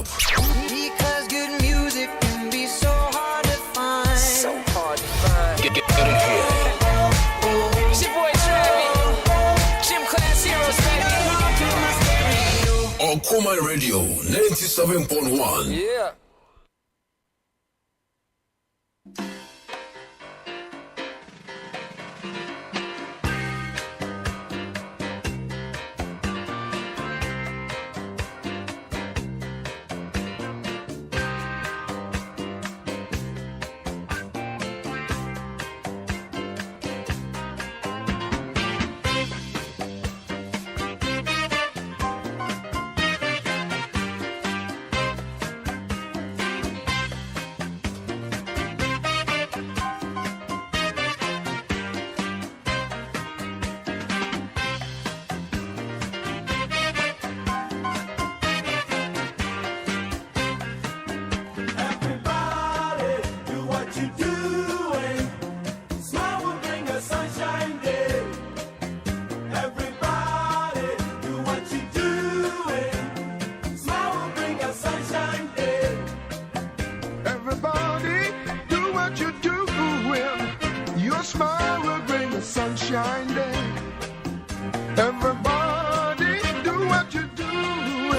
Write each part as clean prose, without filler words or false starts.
up. Because good music can be so hard to find. So hard to find. Get in here. It's your boy Travis. Gym class heroes, baby. Okoman Radio 97.1. Yeah.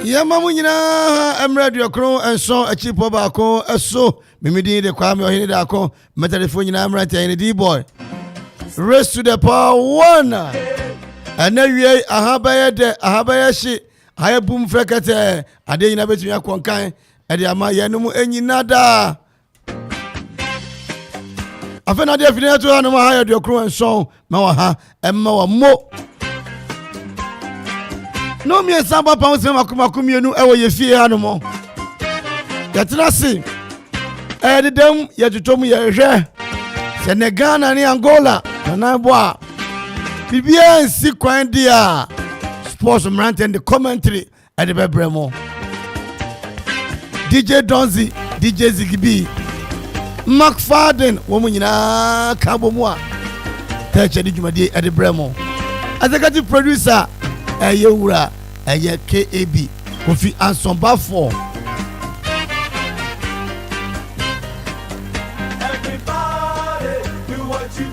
Yamamunyina emradio kro enso achipo baako eso mimidi de kwame Ohene Darko metelefoni na emrate ene D boy race to the power one anawie ahabaye shi haye boom frekete ade nyina betumi akonkan ede ama yenum enyina da afena de afina to anuma haye de kro enso ma wa ha emma wa mo no me samba pa onse makumienu ewo ye fie hanumo yatena si dedem ye tutom ye hwe Senegal ni Angola na boa bibia nsi kwan dia sports rant and the commentary at the bebremo DJ Donzi DJ Zigibi McFadden wo munyina kabomu a teche di dwumadi at the bremo executive producer Ayewura A.K.A Kofi Ansomba 4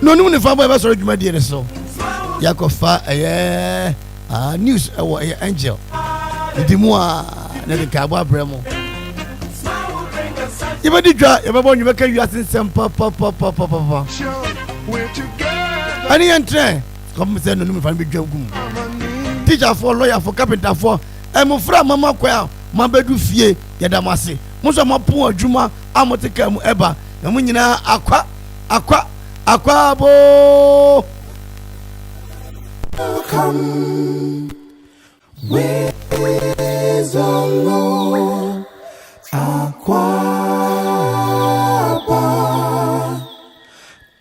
no no fa boy sorry dwumadi ne so yakofa news angel dimu a na de kabo abremo yebadi dwa yebabo nweka wiase sempa pa ani entre come say no no fa be dwa gum teacher for lawyer for carpenter for emufra mama kwa mabedu fie yedamase muso mapon adwuma amotika mu eba na munyina Akwaabo come with Listowell Akwaaba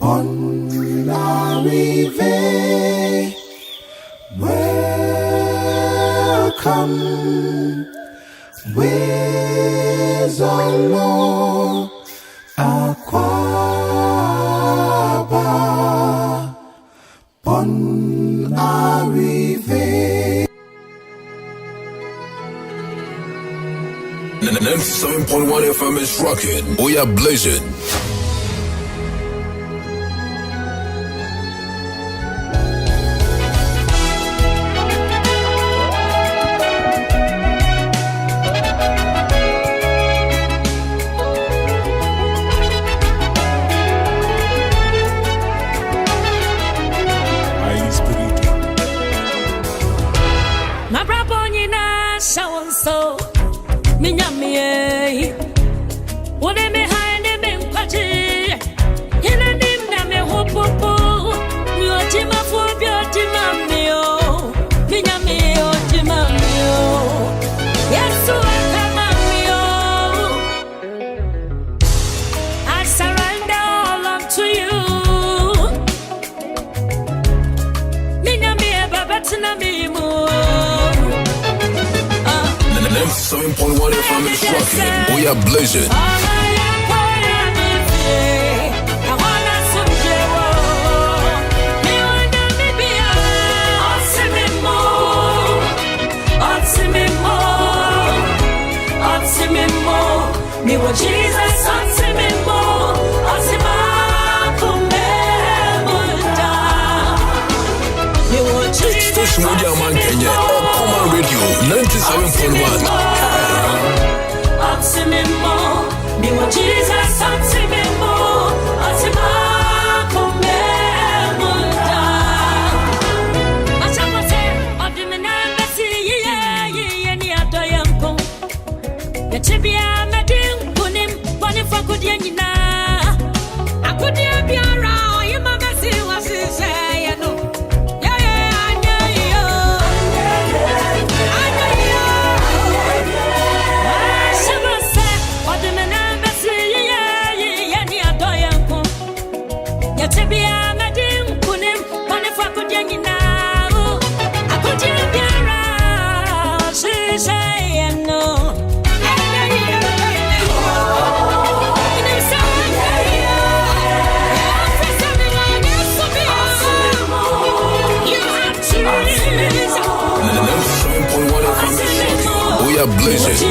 on la rive welcome with Listowell Akwaaba on la rive 97.1 FM is rocking. We are blazing. I surrender all unto you. 97.1 FM is rocking. We are blazing. See me Expression with your man Kenya. Okoman Radio 97.1. Jesus, We are blessed.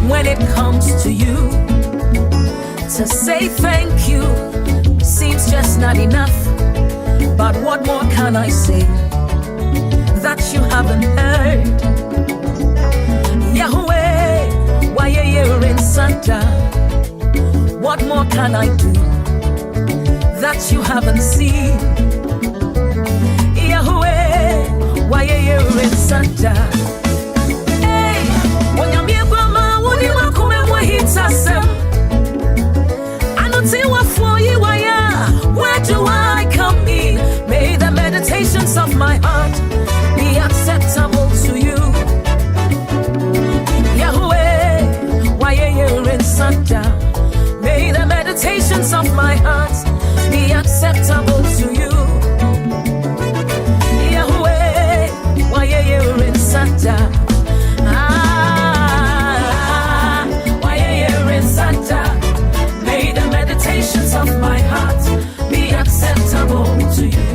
When it comes to you, to say thank you seems just not enough. But what more can I say that you haven't heard? Yahweh, why you're in Santa? What more can I do that you haven't seen? Yahweh, why you're in Santa? Where do I come in? May the meditations of my heart be acceptable to you. Yahweh, why you're in Santa? May the meditations of my heart be acceptable to you. Yahweh, why you're in Santa? Why you're in Santa? May the meditations of my heart be acceptable to you.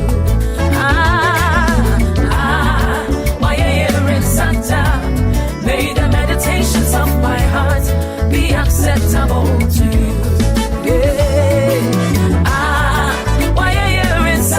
Why you're in Santa? May the meditations of my heart be acceptable to you. Yeah. Why you're in Santa?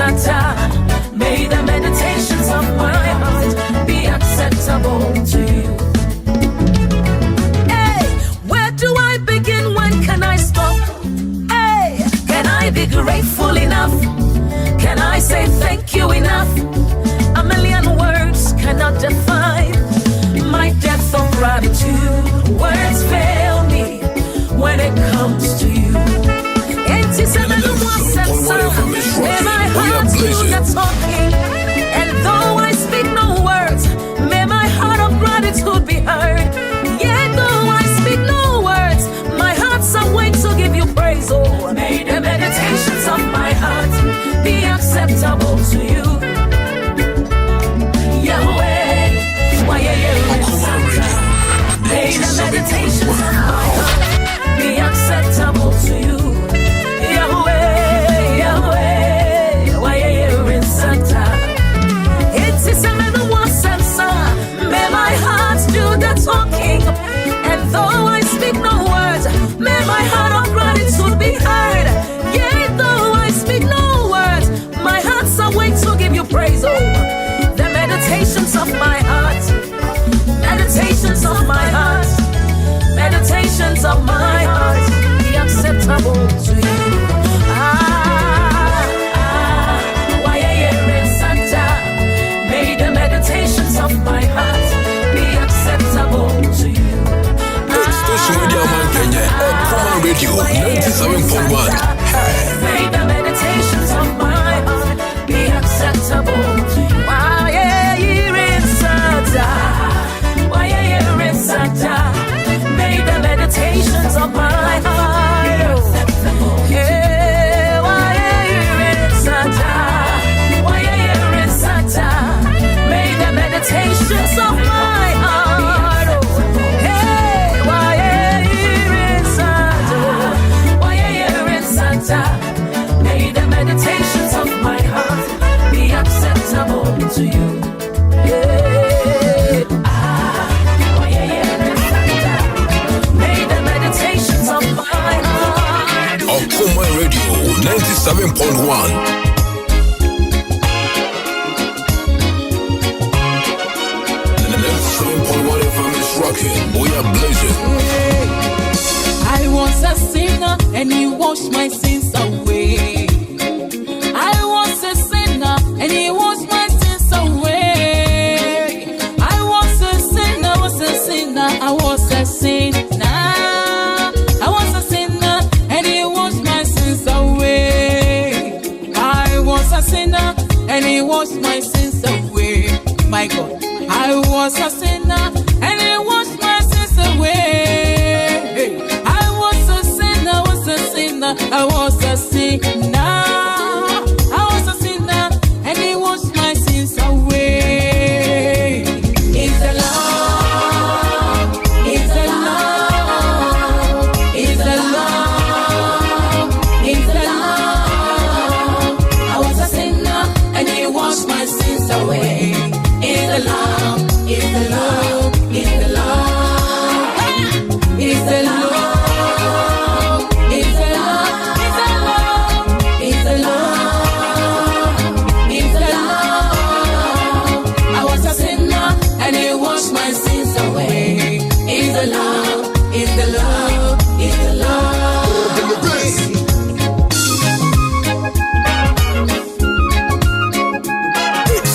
Radio 97.1. May the meditations of my heart be acceptable. Why you're in Santa? Why you're in Santa? May the meditations of my heart be acceptable. Yeah, why you're in Santa? Why you're in Santa? May the meditations of my heart. Hey, why you're in Santa? Why you're in Santa? May the meditations of my heart be acceptable to you. Yeah. Why you're in Santa? May the meditations of my heart. Okoman Radio 97.1. Rockin', we are blazing. I was a sinner and he washed my sins away. I was a sinner and he washed my sins away. I was a sinner, I was a sinner, I was a sinner. I was a sinner and he washed my sins away. I was a sinner and he washed my sins away. My God, I was a sinner and he washed my sins away. I was a sinner, I was a sinner, I was a sinner. I was a sinner and he washed my sins away. It's the love, it's the love, it's the love, it's the love. I was a sinner and he washed my sins away. It's the love, it's the love, it's the love, it's the love, it's the love, it's the love, it's the love, it's the love. I was a sinner and he washed my sins away. It's the love, it's the love, it's the love.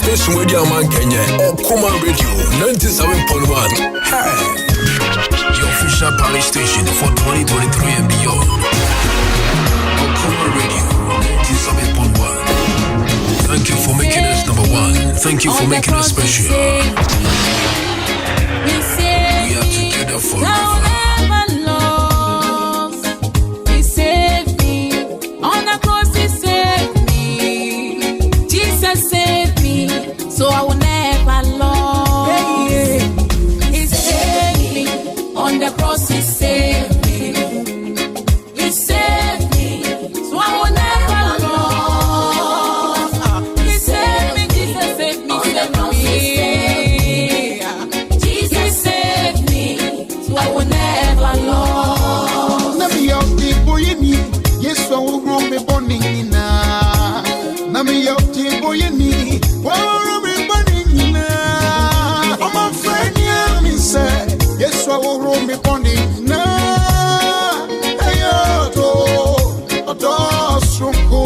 Station Radio Man Kenya, Okoman Radio 97.1. Hey, your official parish station for 2023 and beyond. Okoman Radio 97.1. Thank you for making us number one. Thank you for making us special. We are together forever. He saved me. On the cross he saved me. Jesus saved me, so I will never lose. He saved me. On the cross he saved me. He saved me, so I will never lose. He saved me, Jesus saved me, saved me. Jesus saved me, so I will never lose. Nami ya utibo yeni, Yesu awugro me bonina. Nami ya utibo yeni, wawuro me bonina. Amanfo enya mi se, Yesu awugro me bonina. Ayoto, odo sunko.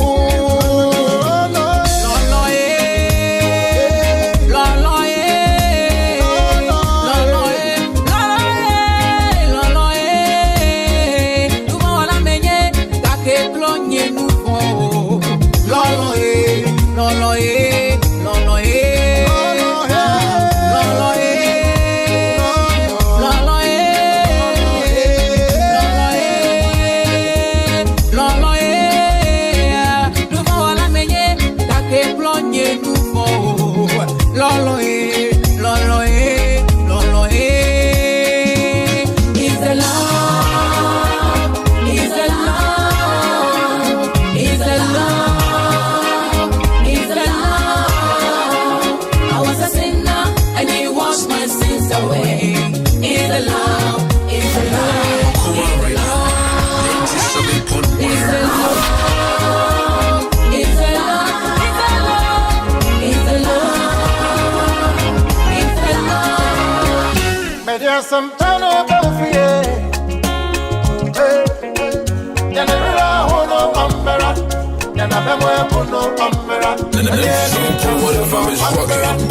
Some turn over for you.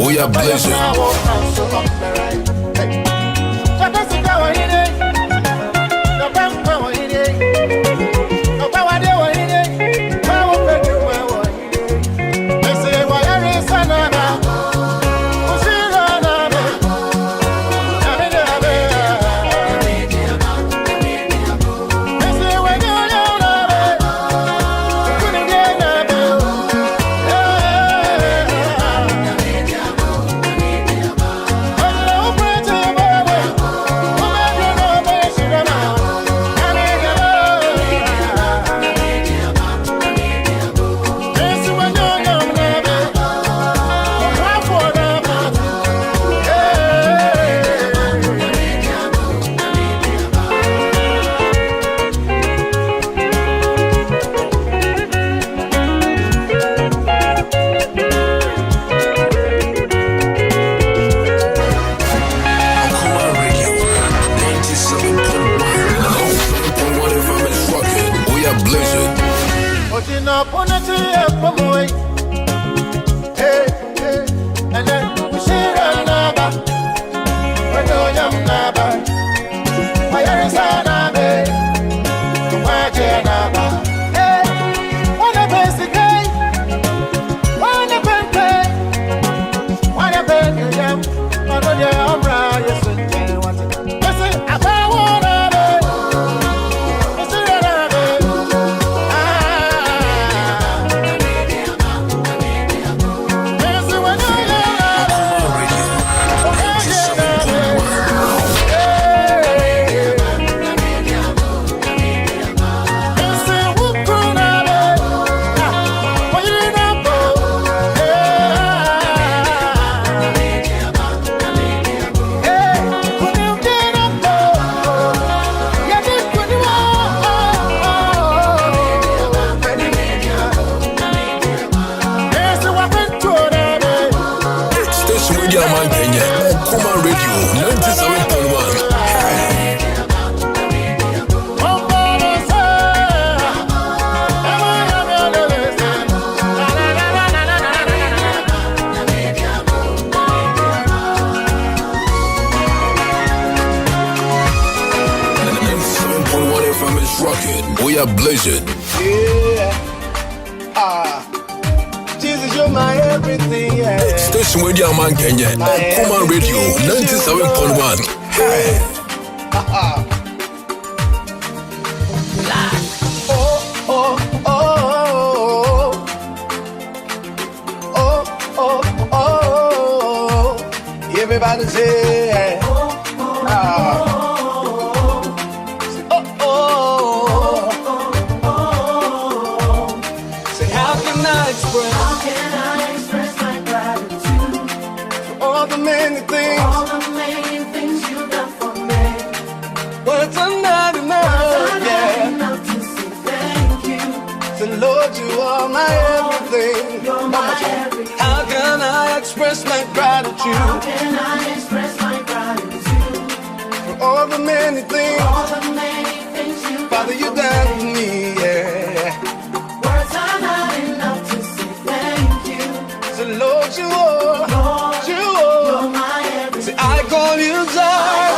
We are blessed. Okoman Radio 97.1. We are blazing. Jesus, you're my everything. Yeah. Station Radio Man Kenya. Okoman Radio 97.1. Hey. Everybody say, say, how can I express my gratitude for all the many things you've done for me? Words are not enough, enough to say thank you. So Lord, you are my everything. You're my everything. How can I express my gratitude? How can I express my gratitude for all the many things, you Father, you done for me, yeah. Words are not enough to say thank you. So Lord, you are, you're my everything. Say, I call you Zion.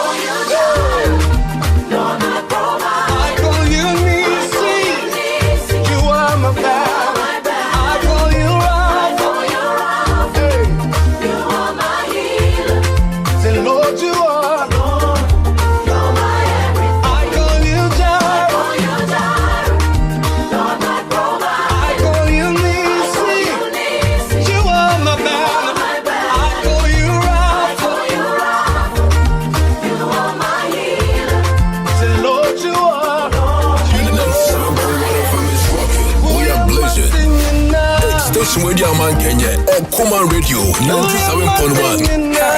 You're my provider. I call you Nisi. You are my God. Radio Man Kenya, Okoman Radio 97.1.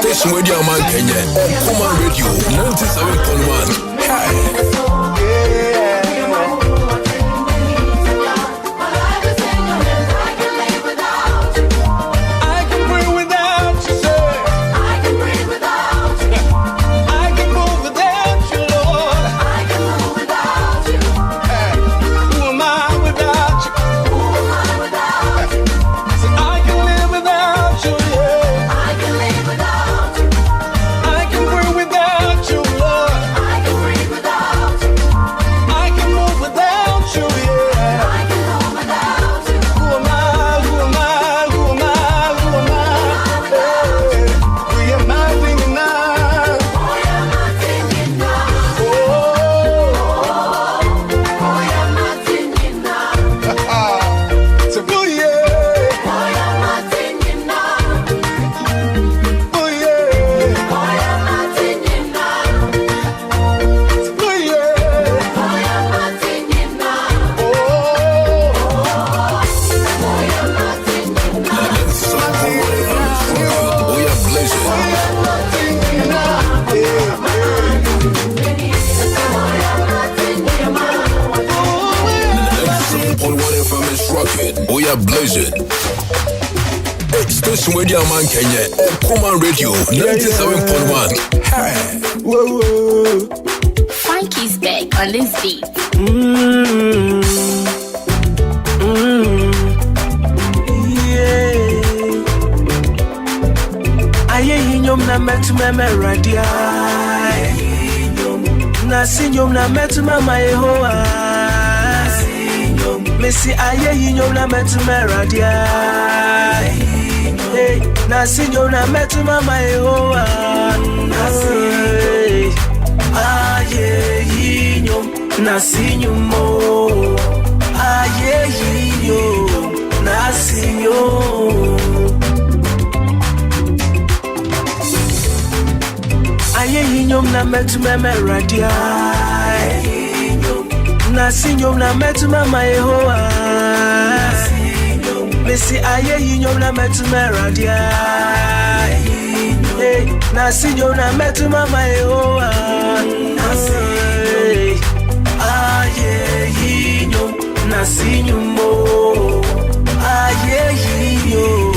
Station Radio Man Kenya, Okoman Radio 97.1. Hey. Without is rocking. We are blazing. Hey, station with your man Kenya. Okoman Radio 97.1. Hey. Whoa. Frankie's back on this beat. Ayehinyom na metu meme radia. Na sinyom na metu mama Yehowa. Missy ayehinyom na metu me radia. Hey, na sinyom na metu mama Yehowa. Ayehinyom na sinyumo. Ayehinyom na sinyom. Ayehinyom na metu meme radia. Na sinyom na metu mama Yehowa. Missy ayehinyom na metu me radia. Hey, na sinyom na metu mama Yehowa. Ayehinyom na sinyumo. Ayehinyom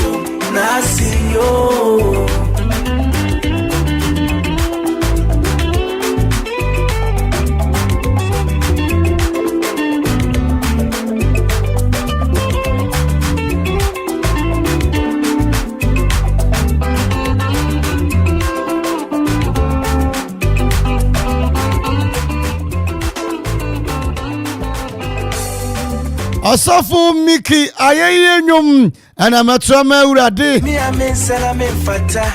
na sinyom. Asafu Miki ayeyenyum ana matrama urade. Mi amensala memfata.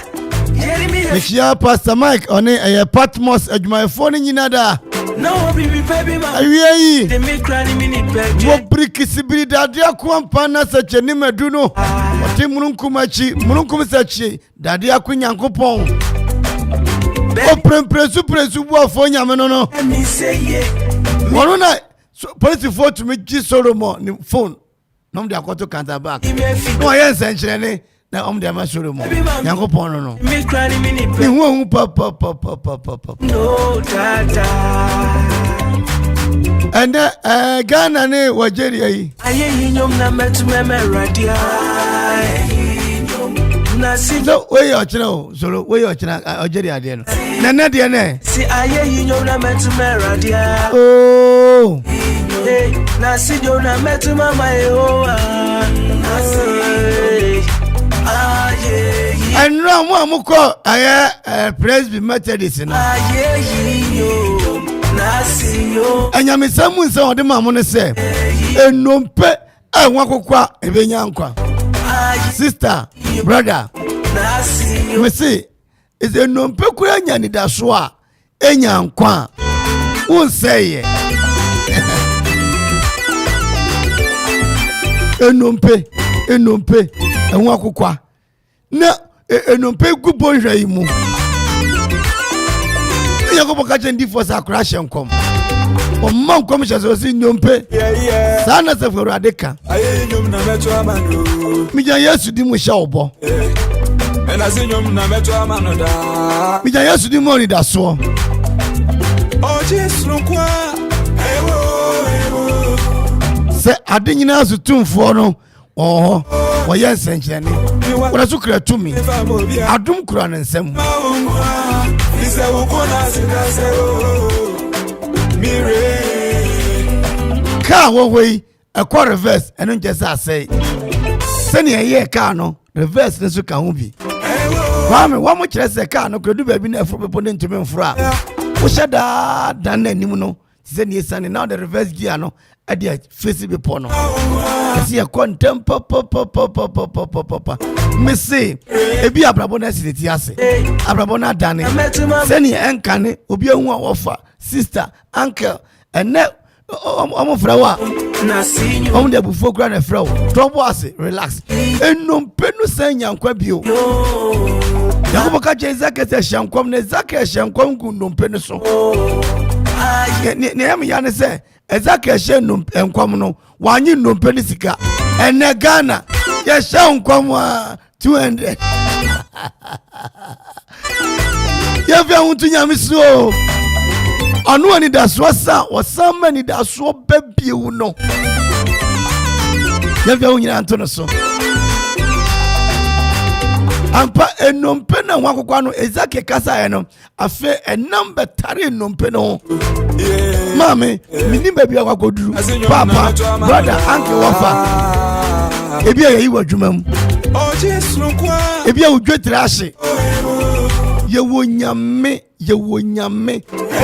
Mishia Pastor Mike one Patmos adwumayefo ni nyina da. No bibi baby ma. Awiyi. De me krani mini peje. Wo brikisibiri dade akwampa na sacheni medu no. Wote mununkum sachi dade akunyankopon. O presu bu afo nyame no. Me say ye. Wono na police for to me Solomon ni phone. No de akoto counter back. No yen senchene na de ma Solomon. Yankopon no. Me krani mini peje. Ni hu pa. No tata. And Ghana ne Nigeria yi. Ayehinyom na metu meme radia. Na si So we your channel, so we your channel Nigeria de no. Na de ne. Si ayehinyom na metu me radia. Oh. Hey, na si jo na metu mama Yehowa. And no mo amuko aye Presby Methodist no. Ayehinyom na sinyo. Anyamisamu nse ode mamu ne se. Enompe enwakokwa ebenya nkwa. Sister, brother. Na sinyo. Me say is enompe kura nya ni daso a enya nkwa. Won say ye. Enompe enwakokwa. Na enompe gubo hwa yi mu. Yakobo ka chendi for Akra Shenkom. O man kom hye so nyompe. Sana se for adeka. Ayehinyom na metu amano. Mi jan Yesu di mu hye obo. Ena sinyom na metu amano da. Mi jan Yesu di mu ri da so. O Jesu kwa. Ewo. Se ade nyina so tumfo no. Oh, wo ye nsenchene. Wo so kra tumi. Adum kura ne nsem. Ise ukona sikasero. Mire. Ka wo hoi ekwa reverse eno njesa asai. Sene ye ka no reverse ne so ka ho bi. Kwame wo mo kire se ka no kredu ba bi na afro pepo ne ntumi mfra. Wo sheda dan na nim no. Sene ye sane now the reverse gear no ade face be po no. Asi ya kontem papa. Me say ebi abrabo na sideti ase. Abrabo na dane. Sene enkane obi ahu a wofa sister uncle ene omo frawa Na sinyo. omo de bufo kra na frawo. Trouble ase relax. Enompe no sanya nkwa bio. Yakobo ka je zakete hyankwam na zakete hyankwam gu nompe no so. Ne am ya ne se ezaka hye nkwam no wanyi nompe ni sika ene Ghana ya hye nkwam 200 ya vya untu nyamiso anu ani da so sa wasama ni da so babie wu no Yavia unyina antono so. Ampa enompe na wakokwa no ezake kasa eno afe enamba tare enompe no. Mame, mini baby akwakoduru. Papa, brother, uncle wafa. Ebi ya yiwa dwumam. Ebi ya udwetire ahye. Yewo nyame.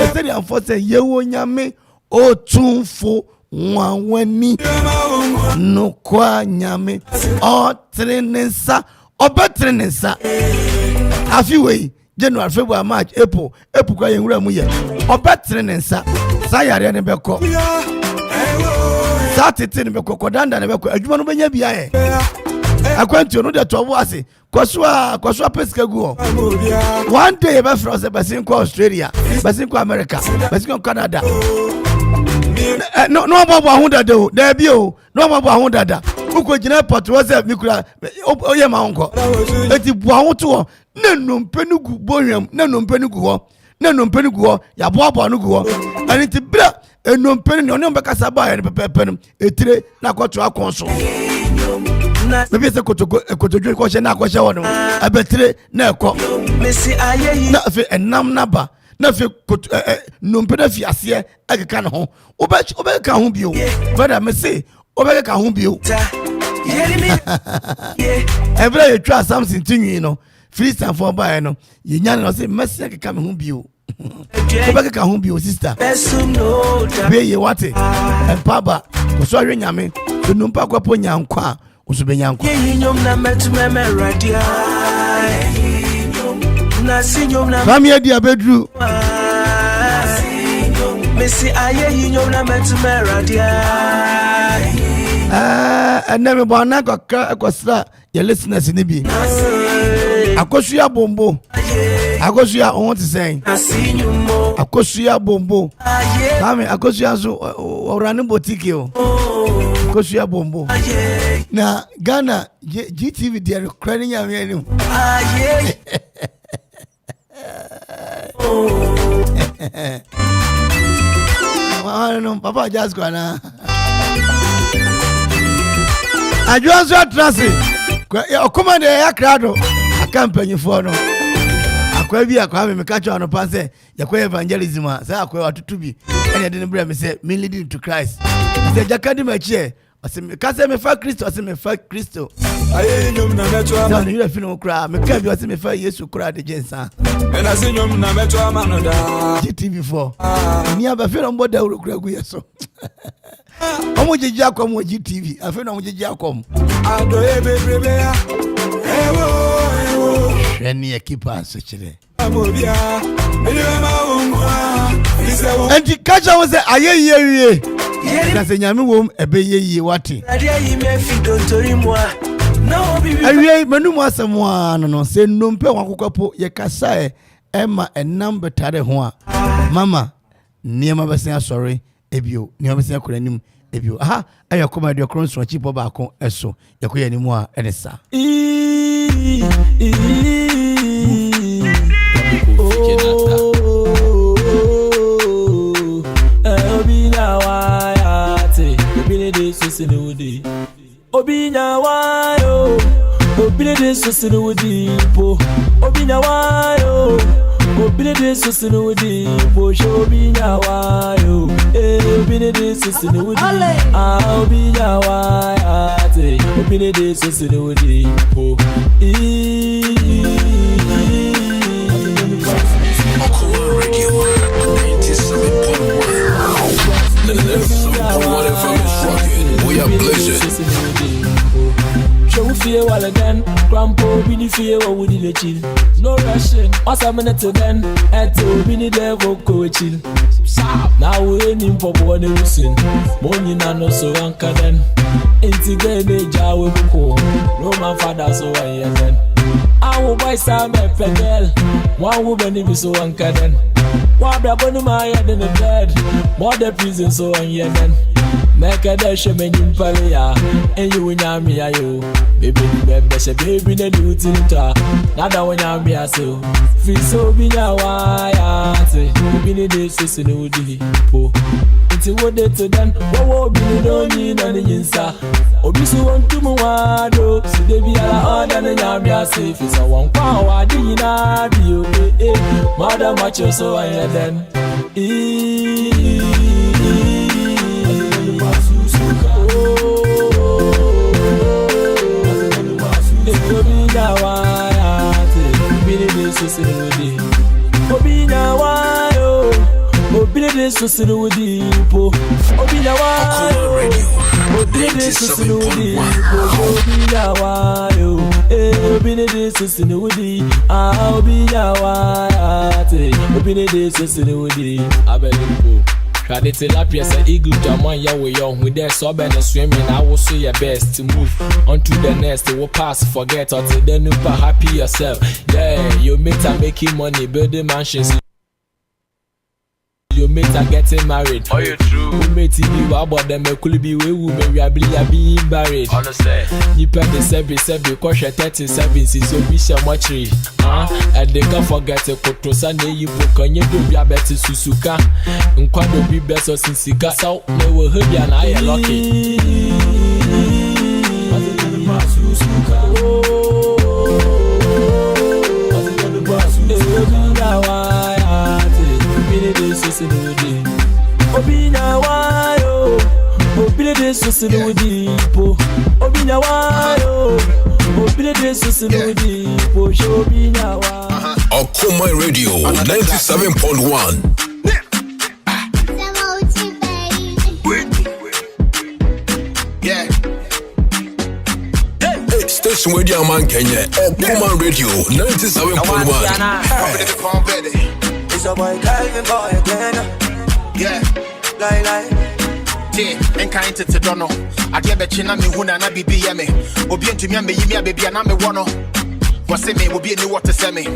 Esteri amfose yewo nyame otumfo nwawani no kwa nyame o trenensa obetrenensa afiwe January February March April kwa yenwura mu ye obetrenensa sayare ne beko satete ne beko kodanda ne beko adwuma no benya bia ye akwantu no de to ase kwasua pesika gu one day be from Basin ko Australia Basin ko America Basin ko Canada no babo ahunda de da bi o no babo ahunda da uko gina port whatsapp mikura oye ma onko eti bu ahoto na nompenu gu bohwam na nompenu gu ho ya boabo no gu ho ani ti bra enompenu ne ono bekasa ba ya pepepe no etire na kwato akonso maybe say kotojo ko she na ko she wono abetire na ekọ na fe enam naba na fe nompe na fi ase akeka ne ho obe ka ho bio brother me say obe ka ho bio every you try something tinwi no free stand for buy no ye nya no say mercy akeka me ho bio obe ka ho bio sister be ye wate empaba ko so hwe nyame nompe akwapo nyankwa usubenyanko Famia dia bedru Messi aye yinyom na metumera dia eneme bona akosra ye listeners ni bi akosua bombo akosua on ti sen akosua bombo kame akosua so orane boutique o akosua bombo na Ghana GTV they are crying ya me ni no papa just go na ajuanso trase Okoman ya krado akampanyi fo no akwa bi akwa me ka cho no panse yakwa evangelism a say akwa watutu bi ene de ne bra me say me leading to Christ say jakadi ma chie ka say me fa Kristo say me fa Kristo aye nyom na meto ama no you feel no kra me ka bi say me fa Yesu kra de jensa ena say nyom na meto ama no da GTV4 ni aba feel no boda uru kra gu yeso omo jeji akom wo GTV afi no omo jeji akom ado ebebrebe ya ewo sheni ekipa so chire amobia elema ongwa enti kacha wo say aye yewie na se nyame wom ebe yeye wate awie manum asemwa no se nompe wakokwapo ye kasa ema enam betare ho a mama niema besen asori ebio niema besen akora nim ebio aha ayo koma de kronso chipo ba ko eso yakoya nimu a enesa Obinya wayo obile de sosino wudi po obinya wayo obile de sosino wudi po obinya wayo obile de sosino wudi obinya wayo te obile de sosino wudi po Okoman Radio 97.1. We are blessed. Show fear while again, Grandpa, Binny fear or would you chill? No rushing, awesome minute then, at Binny devil go chill. Now we're in for one listen, Moni Nano so anchor then. Integrate jar with cool, Roman father so I then. I will buy some pedal, one woman if so anchor then. One brabon my head in the bed, more the prison so I then. make a dash of many paria, and you win me, ayo. Baby, baby, the duty, not that when I'm here, so feel so be now. Why, baby, this is in the po. It's what they to them, what be the only on the inside. Obisu want to Muado, so they be all than an army safe. It's a 1 power, I didn't have you. Mother, much so I had then. Tilapia say eagle to man ya we young with their sob and swimming. I will see your best to move on to the next. Will pass, forget until then you happy yourself. Yeah, you mate are making money, building mansions. Your mates are getting married. Oh, you true. Who made you about them? Could be we will be being buried. Understand? You pay the service, because 37 so be so much. And they can't forget to put to Sunday. You book on your do your better Susuka. And quite be better since Sika. So they will hurt you and I are lucky. Obina wayo, obina de sosinudi po. Obina wayo, obina de sosinudi po. Obina wayo. Okoman Radio 97.1. Yeah. Station Radio Man Kenya. Okoman Radio 97.1. It's a boy Calvin boy again. Yeah. Lie. And kind to Dono. I get the chin and me who na be me. Obi to me and me, baby, and I'm a one. What's it me will be in the water semi.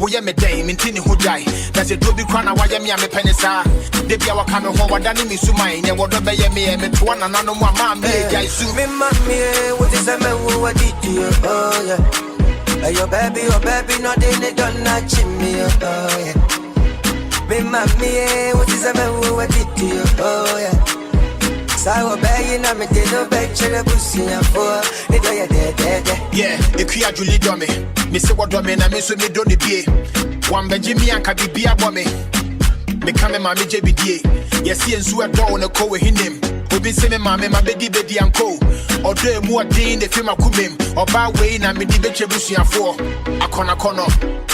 We am a dame in Tini who die. That's a doby crown. Why am I a penisa? They be our coming home. What done me so mine and what obey me and to one and no more mammy. I sue me, mammy. What is a man who did you? Oh, yeah. Your baby, not in it, don't not me. Oh, yeah. Me mammy, what is a man who did you? Oh, yeah. So I obey na me did no back to the pussy for it. Yeah, if you are Julie Dummy, Miss What Domin, I miss me don't be one Benjamin and can be a bommy. Me come mammy JBD. Yes, he and Sue are down a co with him. We've been saying mammy, my baby, baby, and co. Or do more day in the film of Kubim, or by way na me debate Bussy for a corner.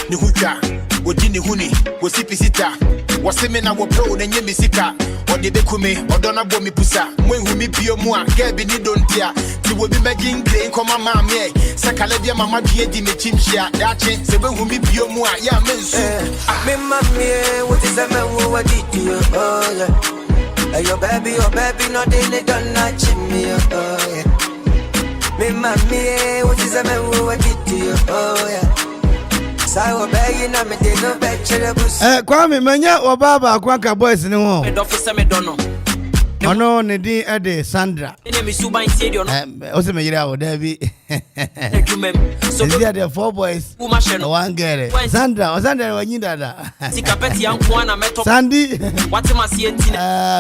Nihuka, Wodini Huni, Wosipisita, was the men I will pro and Yemisika, or the Bekume, or Donna Bomi Pusa, when we meet Pio Moa, Gabby Nidontia, you will be making grain, come on, mammy, Sakalabia Mamma Gia di Mechimshia, Dachi, Sebe who meet Pio Moa, ya mensu. Me mammy, what is a man who did you? Oh, yeah. Your baby, not in it, don't not me. Oh, yeah. Me mammy, what is a man who did you? Oh, yeah. Kwame menya wababa akwanka boys ni ho. No, Ono ne din ede Sandra. Ose me yira o da bi. So they are the 4 boys. One girl. Sandra wanyi dada. Sandy.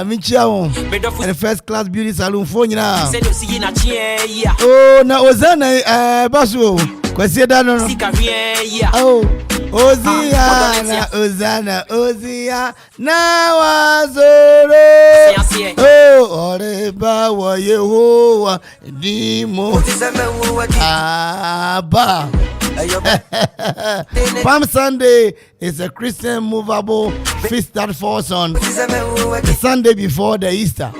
Michia won. The first class beauty salon phone nyina. Oh na Ozana basu. Kwesi da no. Oh. Ozia na wazore. Oh, oreba wa Yehovah dimo. Abba. Palm Sunday is a Christian movable feast that falls on the Sunday before the Easter.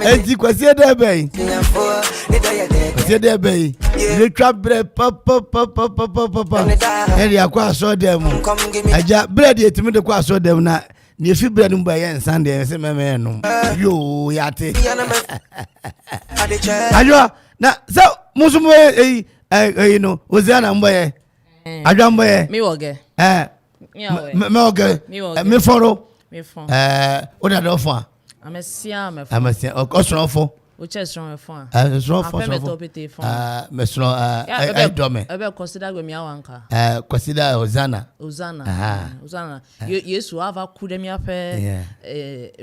Enti kwasi edebe. Kwasi edebe. The trap bread papa. Eri akwa so dem. Aja bread yetimi de kwa so dem na ne fi bread mba yen Sunday se meme no. Yo yate. Ajo na so musumo you know Oziana mba ye. Ajo mba ye. Me woge. Me woge. Me follow. Me fon. Oda do fon. Amesia me. Amesia osrofo. Which is strong phone. Strong phone. Mesro dome. Ebe consider go mi awanka. Consider Hosanna. Hosanna. Yesu ava kudemi ape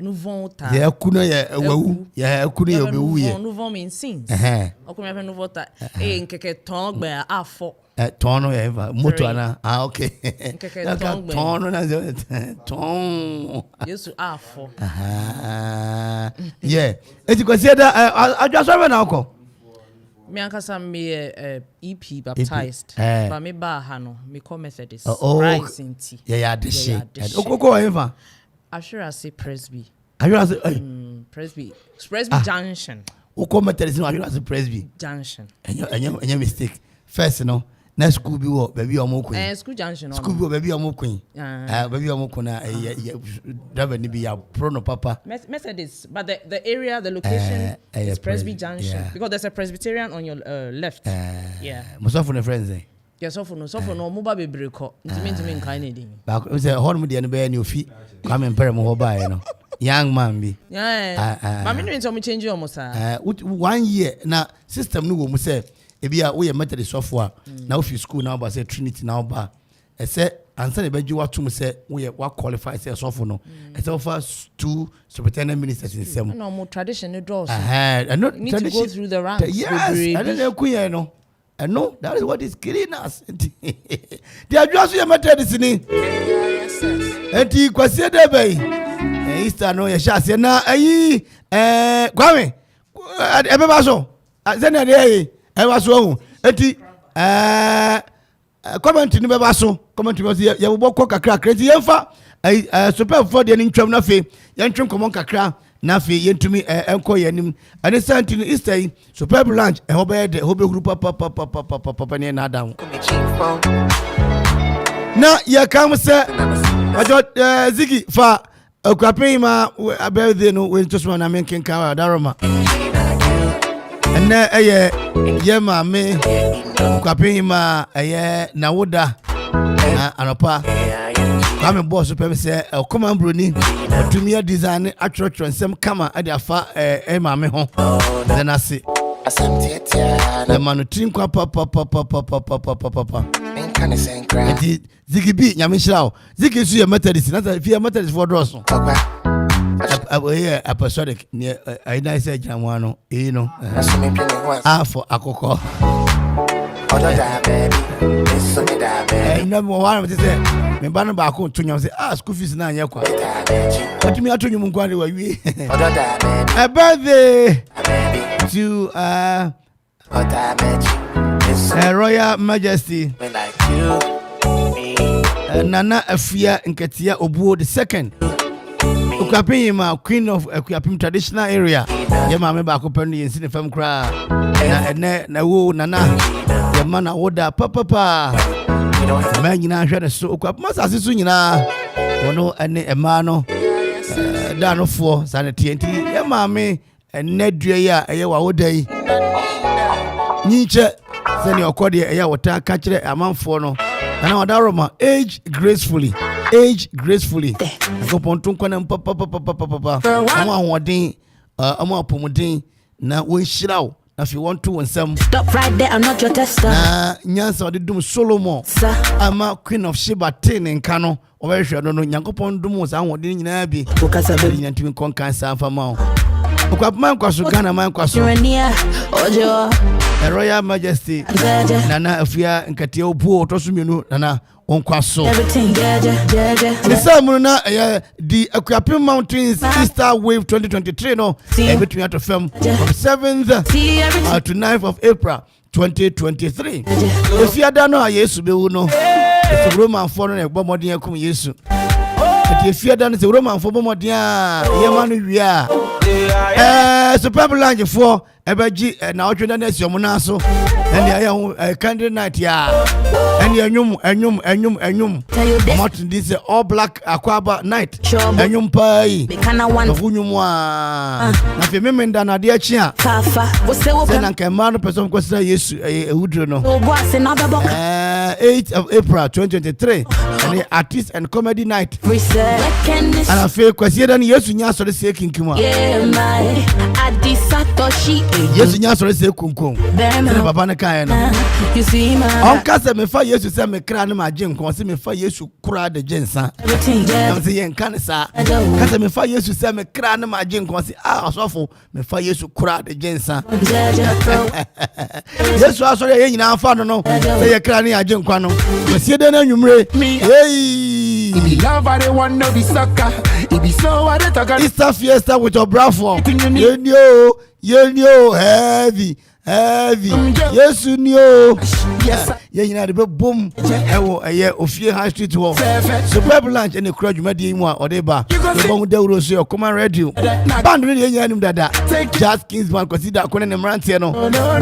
nous vont ta. Ya kuno ya wawu. Ya kuno ya obewu ye. Nous vont mean sins. Okomi ape nous vont ta. Nkeke ton gbe afo. Tono ya eva moto ana. Okay. Nkeke ton gbe. Tono na ton. Yesu afo. Yeah. Eti consider adwasoro na uko. Me ankasa me EP baptized. But me ba ha no me call Methodist. Rise in tea. Yeah, the shit. Okoko eva. I sure I say Presby. I sure I say Presby Junction. Oko Methodist no I sure I say Presby Junction. Any mistake. First no. Na school bi wo baby omo queen. School junction. School bi wo baby omo queen. Baby omo kuna driver ni bi ya pro no papa. Methodist, but the area, the location is Presby Junction because there's a Presbyterian on your left. Yeah. Most of friends eh. Yeah, so for no mobile be break up. Ntimi nkan na din. Ba ko say hon mu de no be ni ofi. Kwa me mpere mo ho ba ye no. Young man bi. Yeah. But me no ntimi change your mo sa. 1 year na system no wo mu say ebia we Methodist software na ofi school na ba say Trinity na ba e say ansa na beji watum say we qualify say software no e say offer 2 superintendent ministers in sem no more tradition no draws and not need to go through the ranks. Yes, I don't know no and no that is what is killing us. They are just Methodist ni enti kwase de bay Easter no ye sha se na ayi kwame ebe ba so se na dey ewa so eti comment ni beba so comment because ye wo bokọ kakra kreti yemfa super for de ntwam na fe ye ntwem komon kakra na fe yentumi enko yanim ane santi Easter super lunch e ho be de ho be group papa ne na down na ye kam se wajo zigi fa Akuapem ma abede no we ntosoma na menken ka daroma ene eye ye ma me Akuapem ma eye na woda anopa kwa me boss pe se Okoman broni atumia design atwotwo nsem kama ade afa ma me ho then ase the manutin kwa papa zigi bi nyame shirawo zigi su ye Methodist na fi Methodist for draws here apostolic near I say Jamano, no for Akoko. Number one, say, me banner back to you say, school fees na yakwa. What me atu nyumu kwani wa wi. A birthday to Royal Majesty Nana Afia Nketia Obuo the second. Akuapem Queen of Akuapem traditional area. Ye ma me ba ko panu yin sin fam kra. Na wo nana. Ye ma na woda papa. Ma nyina hwe ne so Akuapem asase so nyina. Wono ene ema no. Da no fo sanete enti ye ma me ene dua ya eye wa woda yi. Nyiche se ne okode eye wota ka kire amanfo no. Na wadaroma age gracefully. Akropong tunkwana papa ama hodin ama pomodin na won shiraw na fi want to wonsam. Stop right there, I'm not your tester. Nyansa ode dum Solomon ama Queen of Sheba tin nka no obehwe no Nyankopon dum sa hodin nyina bi okasa be nyantimi konkan sa fama o Akuapem kwaso Ghana man kwaso ojo Royal Majesty Nana Afia Nketia Obuo tosumienu Nana onkwaso everything the same na the Akuapem Mountains Easter Wave 2023 no between at film from 7th to 9th of April 2023 if you don't know Yesu be no it's a Roman for no bomodin akum Yesu if you don't know Roman for bomodin ye manu wia super lunch for ebeji na otwenda na esiom na so and ya candle night ya and enyum Martin this all black Akwaaba night enyum pai hunyum wa na fe memenda na de achi a se na nkema no person kwesira Yesu ehudro no 8th of April 2023 and artist and comedy night. And I feel kwasieda ni Yesu nya sori se kinkima. Yesu nya sori se kunkum. Na baba na kan no. You see my Onka se me fa Yesu se me kra na ma je nkon se me fa Yesu kura de jensa. Na se yen kan sa. Ka se me fa Yesu se me kra na ma je nkon se asofo me fa Yesu kura de jensa. Yesu asori ye nyina afa no no. Se ye kra na ya je nkwa no. Kwasieda na nwumre. Hey. If you love I want no be sucker. If you so what it talk. Easter fiesta with your bravo. You heavy. Yes, you know. Yes, you know the boom. Ofie High Street Wall. Superb lunch and the crowd you made in one or the bar. The bone de Rossi or Okoman Radio. Band really him that. Just Kingsman consider Conan and Rantiano.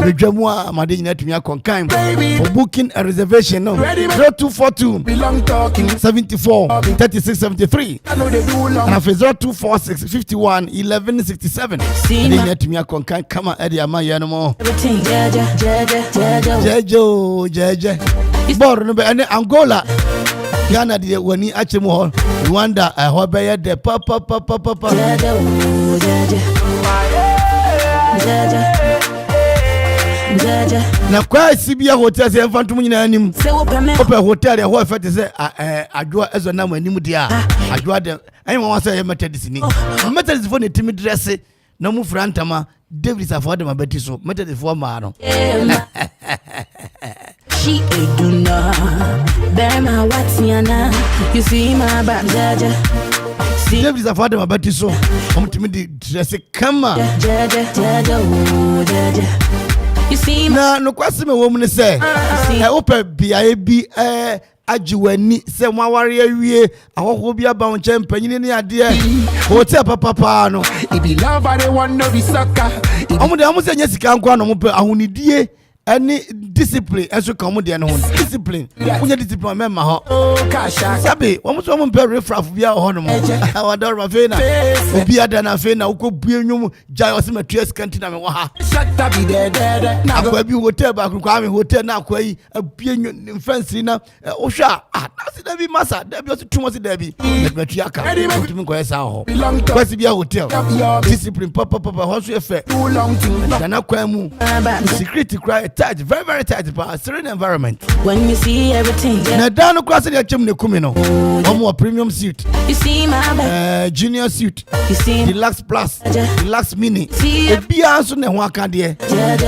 The Jamua Madina to me concime. For booking a reservation, no 0242 74 36 73. And after 0246 51 11 67. To me concime. Come on, Eddie Amayanamo. Jeje. Born in Angola. Ghana the wani achemo Rwanda ahobeye de papa. Na kwa Sibia hotel se mfantum nyina anim. Open hotel ya ho fete se adwo ezo na manim dia. Adwo de anyone wan say Methodist ni. Methodist for ne timi dress na mu frantama David Safode mabeti so Methodist for ma no. She do not Barima what's yana. You see my back jaja. David Safode mabeti so omtimi di dress kama. Jaja. You see na no kwase me wo mu ne se opa bia bi ajiwani se mwaware awie ahoho bi aba won chempanyini ne ade hotel papa no if you love I want no be sucker. Omo se nya sika nko no mo pe ahonidie any discipline enso ka mo de no discipline unya discipline memma ho sabe wo so mo pe refraf bia ho no mo awador ma fe na obi ada na fe na ukobue nwum jai o se matua skanti na me wo ha shut be there akwa bi hotel ba kwa me hotel na akwa yi abie nwum fancy na wo hwa na se da bi masa da bi o se tumo se da bi matua ka tumi ko esa ho kwasi bia hotel discipline papa ho so efe too long to na kwa mu security cry tight, very tight, but a serene environment. When you see everything, na down across the chimney kumino. More premium suit. You see my junior suit. You see deluxe plus, deluxe mini. Be also ne waka there.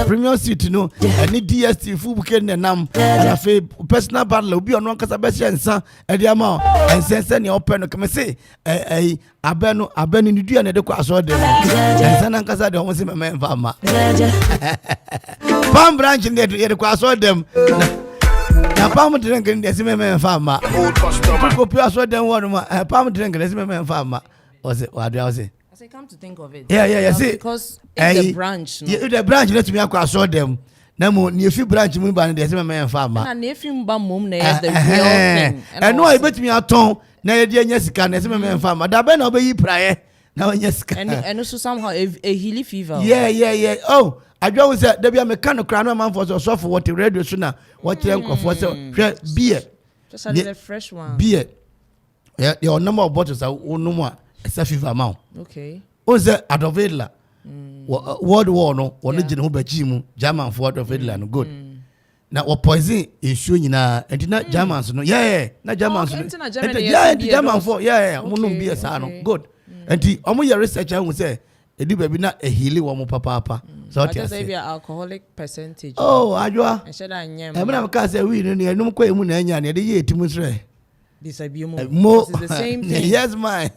Premium suit no. Any DST full bouquet ne nam. And a personal battle be on one casabesi and son at the amount. And send your open come say abenu ni dia ne de kwa so dem. And san ankasa de homo se me fama. Palm branch in there to kwa so dem. Na palm drink in there se me fama. Ko pure so dem one ma palm drink in there se me fama. Was it what do I say? I say come to think of it. Yeah. See because it's the branch. No? The branch let me kwa so dem. Na mo ni fi branch mu ba ne there se me fama. Na na fi mba mom na is the real thing. And no I bet me aton na ye dia nya sika na se me fama. Da be na obeyi praye na nya sika. And also somehow a hilly fever. Yeah. Oh, I just say there be a mechanic crown Amanfo so for what the radio so na what you for so beer. Just a fresh one. Beer. Yeah, your number of bottles are no more. It's a fever amount. Okay. O say Adovela. World War no, origin who be Jimu, German for Adovela no good. Now what poison is showing na and not Germans no. Yeah, not Germans. Yeah, German for yeah, no beer no good. And the your research I will say it be not a hilly one papa. So I just say be alcoholic percentage. Oh, Ajwa. I said I am. I can't say we no kwa mu na nya na de ye timusre. This I be more. It's the same thing. Yes, man.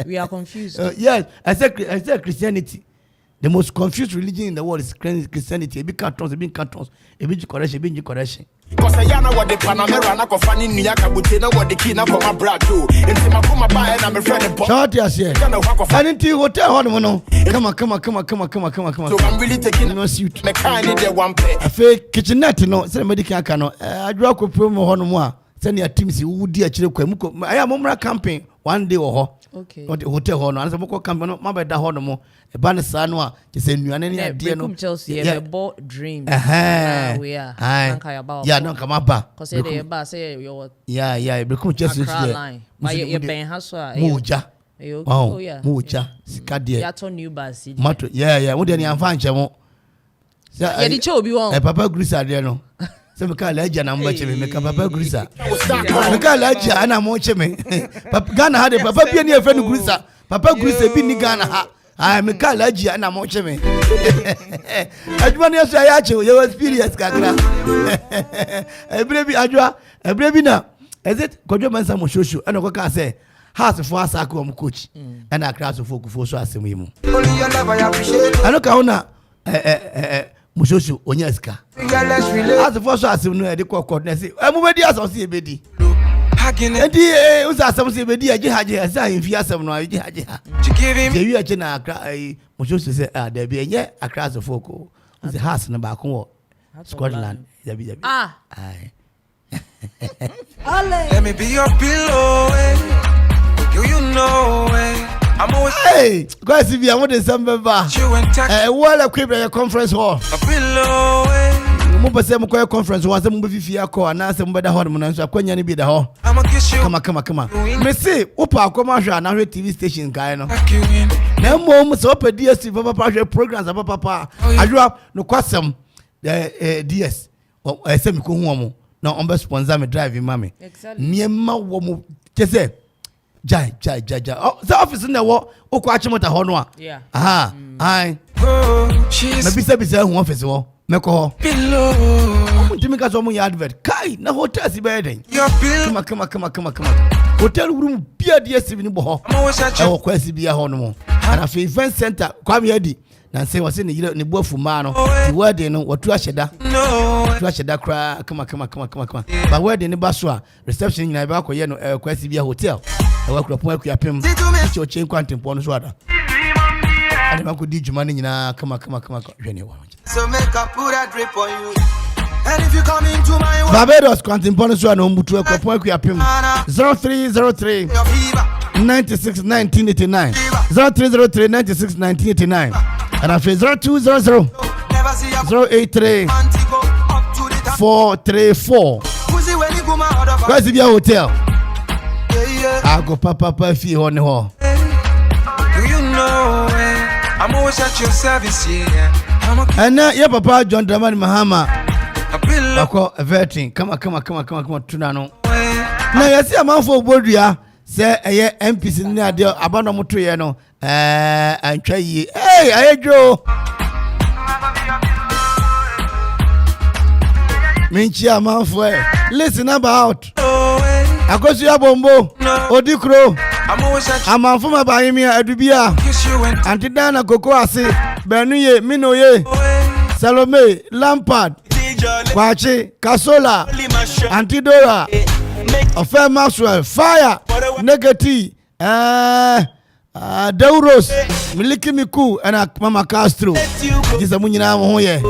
We are confused. Yes, I said Christianity. The most confused religion in the world is Christianity. It be cartons, it be cartons, it be correction. Because I know what the Panamera na kofani ni yakabute na what the key na for my brad too. Inti makuma buy and I'm a friend. Short yes here. I didn't hotel on no. Come on. So I'm really taking no suit. Me kind the one pay. I fake kitchenette no. Say medical cano. I drop ko promo hono mo. Send your team si udi a chire kwa muko. I am momra camping one day or Okay. What hotel hɔ no ansa mokɔ camp no mabɛda hɔ no mo ɛba ne saa no a kyɛ sɛ nnuane ne adeɛ no Chelsea bought dream. We are. Yeah, no come up. Cause they ba say you yeah, become Chelsea. But you ben has Muja. Oh yeah. Muja. Sika de. Ya to new bus. Mato. Yeah. Wo de ne amfa nche mo. Ya di cho bi won. Papa Grisa de no. Se me ka laja na mba cheme me ka Papa Grisa. Me ka laja ana mo cheme. Papa Ghana ha de papa bi ne efe no Grisa. Papa Grisa bi ni Ghana ha. Ah, me ka laji ana mo cheme. Adwa ne so ya che you experience kakra. Ebre bi na. Is it kodwo mansa mo shoshu ana ko ka say house for asako am coach. Ana class for Akuffo so asem yi mu. Only your love I appreciate. Ano ka una mo shoshu onya sika. House for so asem no e de kokko na say emu bedi asose e bedi. Enti usa asem se bedi age haje asa himfi asem no age haje ha. Je wi ache na akra mo shoshu say da bi enye akra so for ko. The house na ba ko wo Scotland. Jabi. Ah. Aye. Let me be your pillow. You know I'm always hey, guys, if you want to December well equipped at a conference hall. A pillow. Mumba say mko conference hall, say mumba fifia ko ana say mumba da hall mun so akwanya ni bi da hall. I'ma kiss you. Come. Me say opa akoma hwa na hwe TV station guy no. Na mom so opa DS papa hwe programs papa. Adwa no kwasem DS. Say me ko hu omo. Na on be sponsor me drive mama. Exactly. Niema wo mo kese Jai. Oh, the office in the war. Oh, quite much a honor. Yeah. Aha. Aye. Maybe say who office war. Meko. Pillow. Jimmy got some advert. Kai, na hotel si bedding. Your pillow. Come on. Hotel room beer DS in the I'm always at I you. will quest be a honor. And a event center. Kwame Edi. Na say was in the boy for man. The word they know what to asheda. No. To asheda cry. Come on. But where the Nibaswa reception in Ibako Yeno quest be a hotel. Akropong-Akuapem. It's your chain quantum bonus water. And I could do you money na come on. So make a put a drip on you. And if you come into my world, Barbados quantum bonus water on Mutu Akropong-Akuapem 0303 96 1989 0303 96 1989 and I feel 0200 never see a 083 Antigo up to the top. 434. Pussy when you go my other fuck. Where's the hotel? Yeah. I go papa fee on the hall. Do you know I'm always at your service, yeah. I'm a And now, yeah, Papa John Dramani Mahama. pillow. Ako vetting. Come on, Tunano. Now, you see, Amanfo Bodia say, MPC near the Abano Mutriano. And try ye. Hey, I Joe. Minchi Amanfo. Listen about. Akosi Abombo. Odikro. I'm always at you. Amanfo Barima Adubia. Kiss you and Antidana Kokoasi. Benuye, Minoye. Salome, Lampard. Kwachi, Kasola, Antidora, Ofe Maxwell, Fire, Negati, Dauros, Miliki Miku, and Mama Castro. This is a Munina Moye.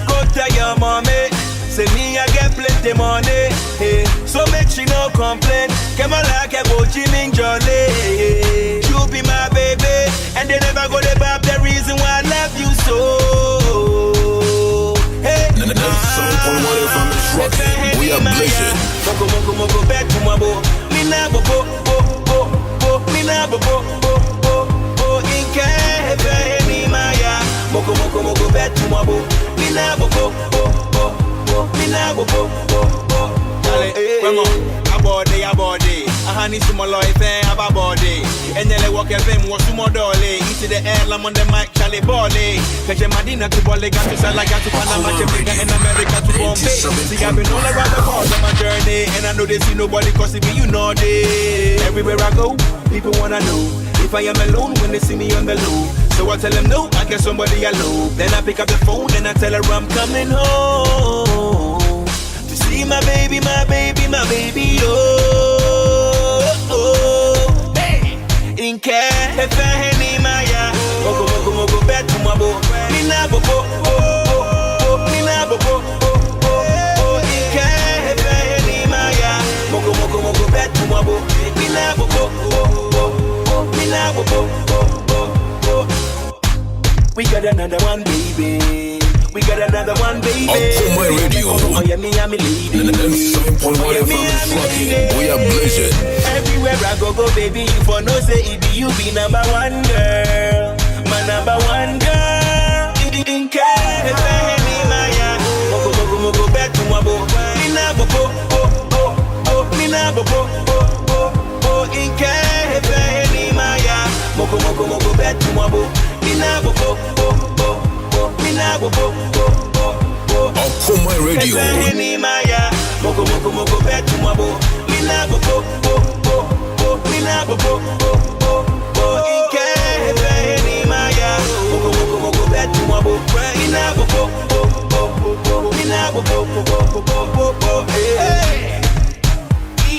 Go tell your mommy, say me I get plenty money. Hey, so make she no complain. Come on like a watching jolly. You be my baby, and they never go to bab the reason why I love you so. Hey, We are blessed. Moko back to my bo. Me na bo. Me na bo. Inke hefe ni maya. Moko back to my bo. Me na bo. Me na bo. Come on. Abode. I need some life and have a body. And then I walk a them, what's more dolly. Into the air, I'm on the mic, Charlie Bolly. Cause your Madina to Bolly, got to Salaga to Panama, Jamaica, and America to Bombay. See, I've been all around the world on my journey. And I know they see nobody cause me, you know they. Everywhere I go, people wanna know if I am alone when they see me on the low. So I tell them no, I get somebody I love. Then I pick up the phone and I tell her I'm coming home. See my baby, oh, hey, in care, if I any maya, moko back to my bo, mina bo, in care, if I any maya, moko back got another one, baby. We got another one, baby. Okoman Radio. Oh, yeah, me, I'm a lady. 97.1 FM is rocking. We are blazing. Everywhere I go, baby. You for no say it be you be number one girl. My number one girl. In care, if I had me, Maya. Mogo, back to my boat. Me na bopo, oh. Me na bopo, oh. In care, if I had me, Maya. Mogo, back to my boat. Me na bopo, oh. Me na bopo, oh. Okoman Radio. If I had me, Maya. Mogo, back to my boat. Me na bopo, oh. Me na bopo, oh. In care, if I had me, Maya. Mogo, back to my boat. Me na bopo, oh. Me na bopo, oh. Hey.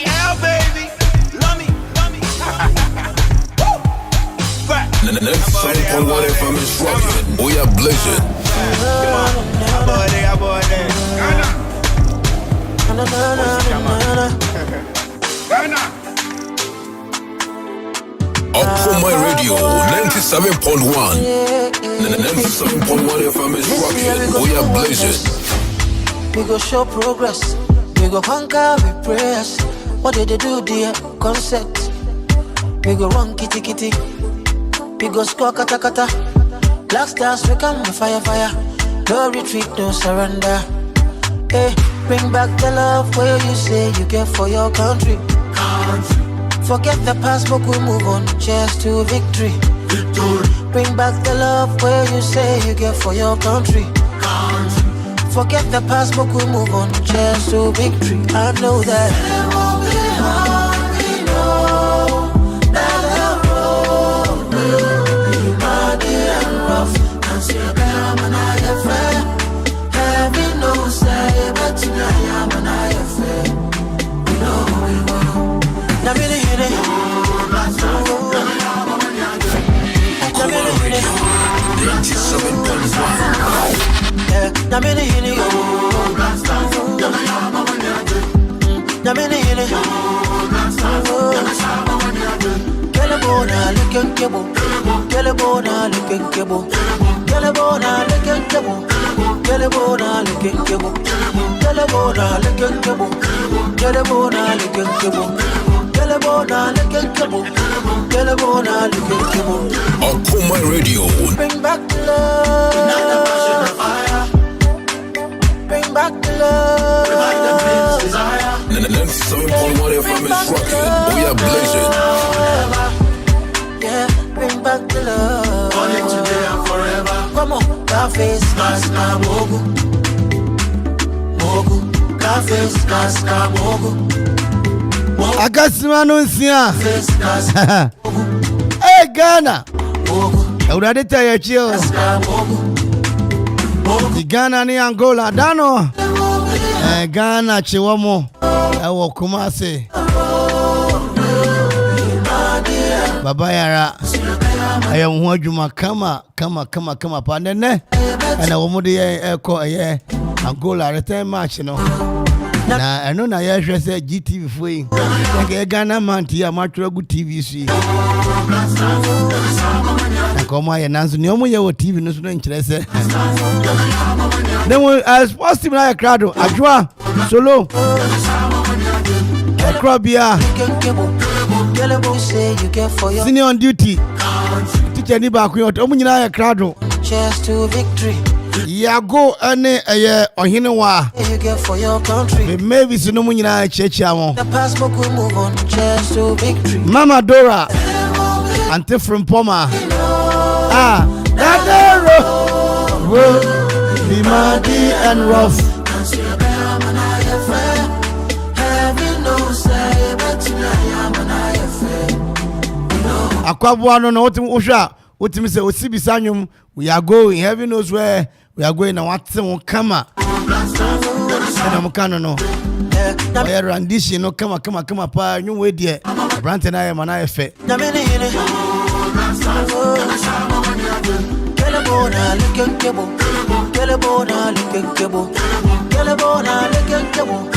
EL, baby. Love me. 97.1 FM is rocking. We are blazing. Okoman Radio 97.1. 97.1 FM is rocking. We are blazing. We go show progress. We go conquer with prayers. What did they do, dear? Concept. We go run kitty. We go score kata. Black stars, we come with fire. No retreat, no surrender. Hey, bring back the love where you say you get for your country. Forget the past, but we move on. Cheers to victory. Bring back the love where you say you get for your country. Forget the past, but we move on. Cheers to victory. I know that it won't be hard, we know that the road will be muddy and rough. And see a bear when I get fair. Heaven knows say, but tonight I'm an eye affair. We know we will. Now really hit it. Now really hit it. 97.1. Na mini hini yo, na mini hini. Kelebona looking kebo, kelebona looking kebo, kelebona looking kebo, kelebona looking kebo, kelebona looking kebo, kelebona looking kebo, kelebona looking kebo, kelebona looking kebo. Okoman Radio. Bring back the love. Bring back the love. Bring the prince desire. 97.1 FM is rocking. We are blazing. Yeah, bring back the love. Calling today and forever. Come on, Cafes, Casca, Mogu. Cafes, Casca, Mogu. Akasimano nsia. Hey Ghana. Urade taya chio. Di Ghana ni Angola dano. Ghana chiwamo. Ewo Kumasi. Baba yara. Aya mwa juma kama pa nene. Ana womudi eko Angola return match no. Na eno na ya hwese GTV foi. Nke Ghana man ti amatro gu TV si. Koma ya nanzu ni omo ye wo TV no so no nkyerese. Then we as positive na crowd adwa solo. Akrobia. Senior on duty. Teacher ni ba ku omo nyina ya crowd. Cheers to victory. Yago ane Ohene wa. You get for your country. Maybe sino mu nyina chechi amo. The passport we move on. Cheers to victory. Mama Dora. Ante from Poma. That the road will be muddy and rough. Akwaaba no wotim uhwa wotim se osibisa nwum we are going, heaven knows where we are going. Na wate won kama na mukano no we rendition no kama pa nwum we de brand na ya mana efe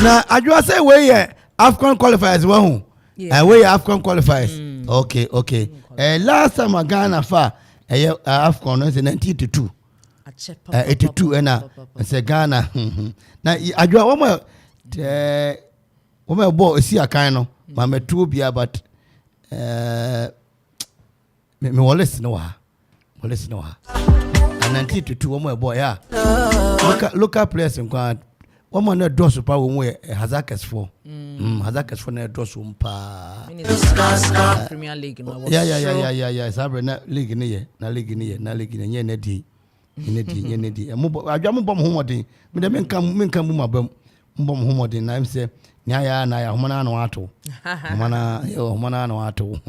na adwa say we Afcon qualifiers we we Afcon qualifiers. Okay. Last time Ghana fa AFCON no 1982 82 and say Ghana na adwa woman ball see a kind of mama two bia but me wallace no ha and 1982 woman boy yeah local players in God woman no do super we Hazakas for Hazakas for no do pa Premier League no yeah Sabrina league ni na league ni nye na di nye di adwa mo bom homodin me de men kam mu mabam mbom homodin na im say nya na ya homana no ato homana no ato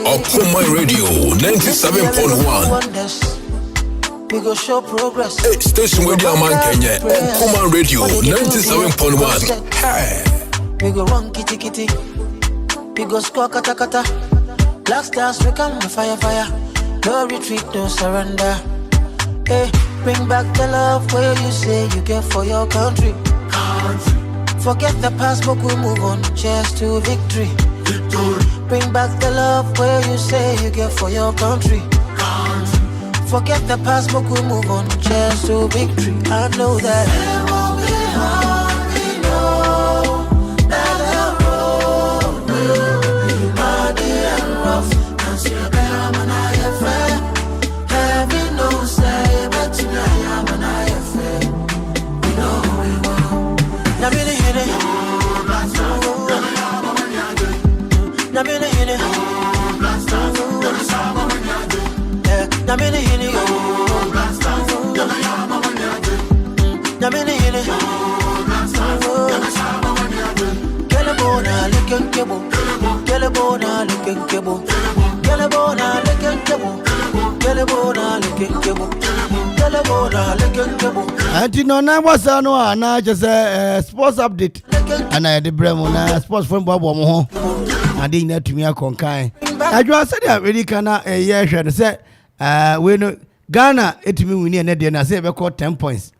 Okoman Radio 97.1. We go show progress. Hey, station radio man Kenya. Okoman Radio 97.1. Hey. We go run kitty kitty. We go score kata kata. Black stars we come fire. No retreat, no surrender. Hey, bring back the love where you say you get for your country. Forget the past, but we move on. Cheers to victory. Bring back the love where you say you get for your country. Forget the past, but we move on. Cheers to victory. I know that it won't be hard. We know that the road will be muddy and rough. And so you better man I fair. Heaven knows say, but tonight I'm an I fair. We know we will. Now be the hit it. Now be the hit it. Na mini hini yo, na mini hini. Kele bona leken kebo, kele bona leken kebo, kele bona leken kebo, kele bona leken kebo, kele bona leken kebo. Anti no na wasa no ana just sports update. Ana de bremo na sports from babo mo ho. Ade na tumi akonkan. Adwa se dia America na ye hwe say we know Ghana etimi wini na de na say be call 10 points.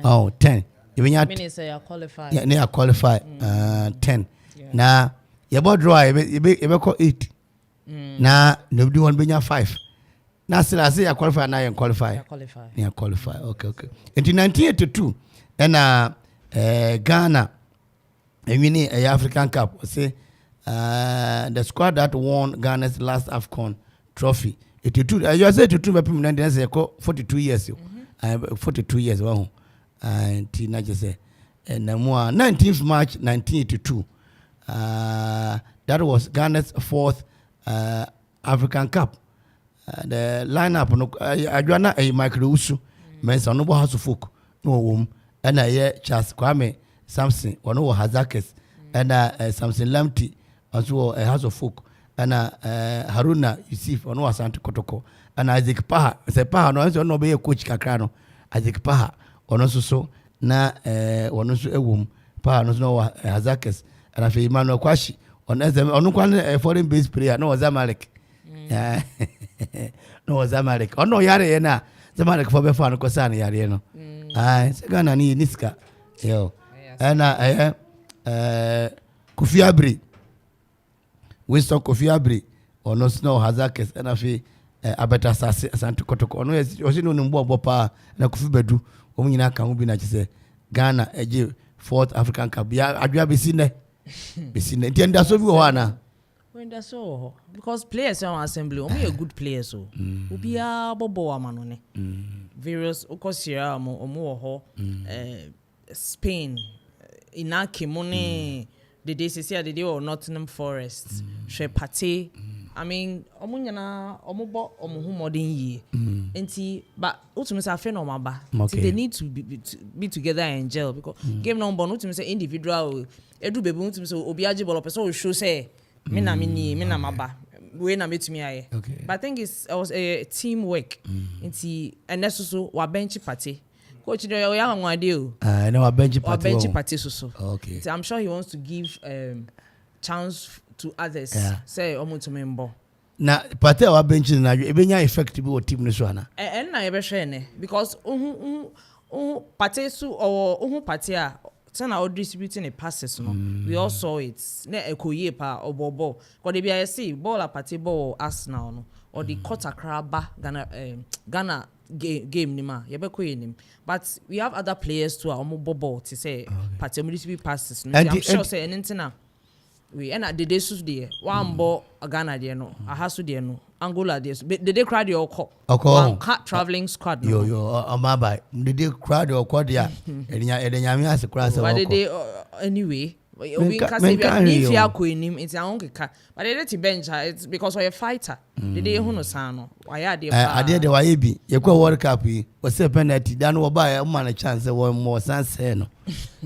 Oh 10. Even ya say you qualify. Yeah, you qualify 10. Na you bo draw you be call 8. Na nobody one be 5. Na say you qualify na you qualify. You qualify. Okay. In 1982 and Ghana winning a African Cup say the squad that won Ghana's last AFCON trophy. 82. You say 82 by people then say 42 years. 42 years. Wow. And Tina just say, and 19th March 1982. That was Ghana's fourth African Cup. The lineup no adwana a Michael Usu, mensa no house of folk, no womb, and Charles Kwame Samson, or no Hazakes, and Samson Lamti, also a house of folk. And Haruna Yusuf ono Asante Kotoko and Isaac Paha se Paha no be coach kakrano Isaac Paha ono so na ono so ewum Paha no Hazakes and afi Emmanuel Kwashi ono kwan foreign based player no Zamalek no Zamalek ono yare na Zamalek for be fa no kosa na yare no se Ghana ni niska yo and Kofi Abri Winston Kofi Abri ono snow Hazakes and afi abeta Asante Kotoko ono osi no mbo pa na Kofi Bedu omu nyina kan obi na chese Ghana eje fourth African Cup ya adwa besine ntia so bi ho ana when that's so because players on assembly omu good players so obi a bobo amano ne various okosira omu ho Spain inaki money the day say the day or Nottingham Forest she Pate I mean, omunyana omubo omuhu modern ye. Enti, but ultimately say afen omaba. They need to be together and gel because game number ultimately say individual. Edu baby ultimately say obiaji ball person show say me na maba. We na metumi aye. But I think it was a teamwork. Enti, and that's also wa bench party. Coach, you know, I know a bench party. So. Okay. So I'm sure he wants to give chance to others. Say, to member. Na party our bench na ebenya effective with team this one. And na ebe share ne because party so or party a ten are distributing the passes no. We all saw it. Ne ekoye pa obobo. Because they be see ball a party ball Arsenal no or the quarter craba Ghana game nima yebeko yenim but we have other players too omo bobo to say party municipal passes no I'm sure say anything we and the day sus there one ball Ghana there no ahasu there no Angola there they crowd your one traveling squad no yo amaba they crowd your quad there edenya me as crowd but they anyway we can say if you are koinim it's our own keka but they let bench it's because you're a fighter they hu no sano why are they de why bi ye kwa World Cup yi o say penalty dan wo ba ya man chance one more sanse no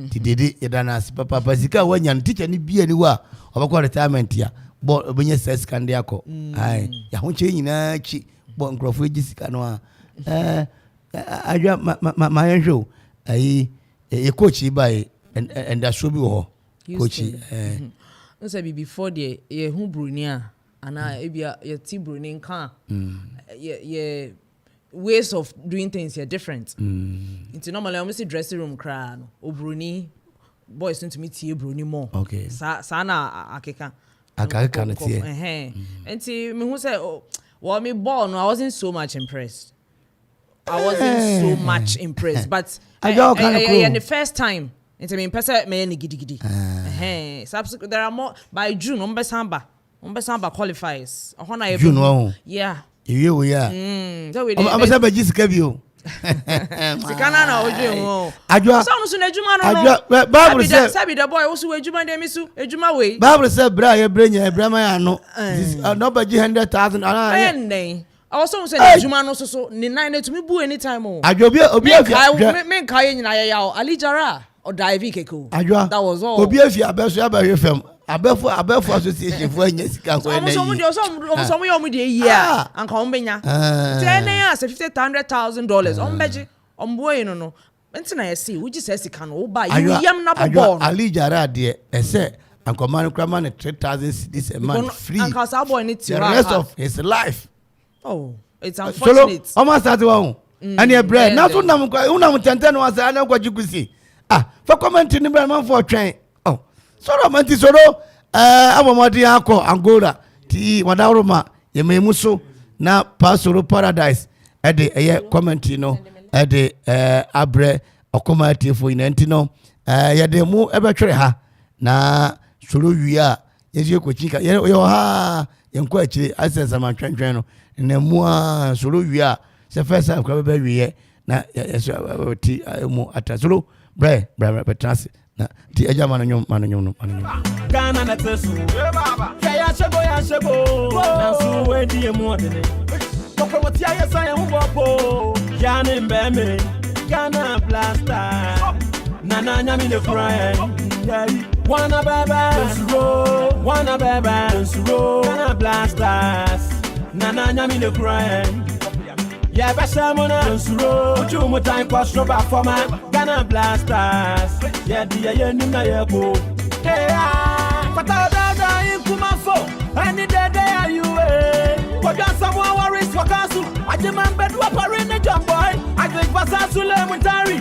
ti dede ye dan as papa sika wanya teacher ni bia ni wa obakwa retirement ya bo obenye ses kan de akọ ai ya ho che nyina chi bo nkrofo gi sika no adwa ma yenhwo ai ye coach ba and that should be ho coach no say before the ye hu brunia ana ebia ye ti bruni kan ye ways of doing things are different into normally I see dressing room cry no obruni boys to meet tie bruni more okay sa na akeka na tie enti me hu say well me born I wasn't so much impressed but and the first time into me pesa me ni gidi subsequent there are more by June umbesamba qualifies June yeah you so we am be Jessica bio sikana na ojo adwa so no ejuma no Bible say the boy also ejuma dem isu ejuma we Bible say bra ye branya brama ya no no be 100,000 ana I also say ejuma no so ni nine to me bu anytime o adwa obi afia me kai nyina ya alijara or dive keko that was all obi afia abeso abahwe fam abefo association for anya sika ko na yi some you dey here and come benya ten years $50,000 ombeji omboy no enti na yesi we just say sika no ba you yam na bobo alijara de ese ankoman krama ne 3,000 cedis a month free and cause our boy need to the rest of his life it's unfortunate so almost start one and your bread now so unam tenten was ana kwajikusi for comment ni brand for train so romantic so abomodi akọ Angola ti wadaroma yememuso na pasoro paradise ede eye comment no ede abre Okoman tifo inanti no yede mu ebetwere ha na soro wia yesu ekochika yo ha yenko akire access amantwentwen no na mu soro wia se first time kwa be wie na yesu ti mu atasoro bre petrasi na ti eja mananyom Ghana na tesu ya shebo na su wedi emu odene kokro wati ayesa ya hubopo ya ne mbeme Ghana blaster na nyami ne fry wanna baba Ghana blasters na nyami ne fry yeah, Bashamona, Uchumu time cost rubber for my Ghana blasters. Yeah, dear, you hey, Father, in Kumafo, any day are you? What does someone worries for Castle? I demand bed whopper in the jump boy. I think Vasasule Mutari.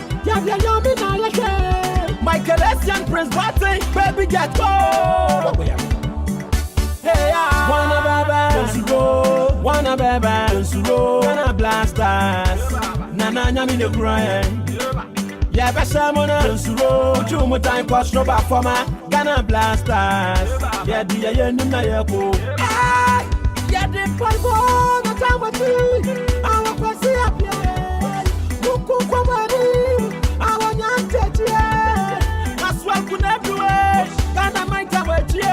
Michael Essian Prince Batty, baby, get go. Hey, wanna baba, Ghana blasters, Nana nyami ne crying. Yeah, Bashamona, Uchumu time cost rubber for my Ghana blasters. Yeah, dear, you know you yeah, the Palbo, the time with you. I want to see up here. Look, I want young to that's why I couldn't do it. Ghana might have with you.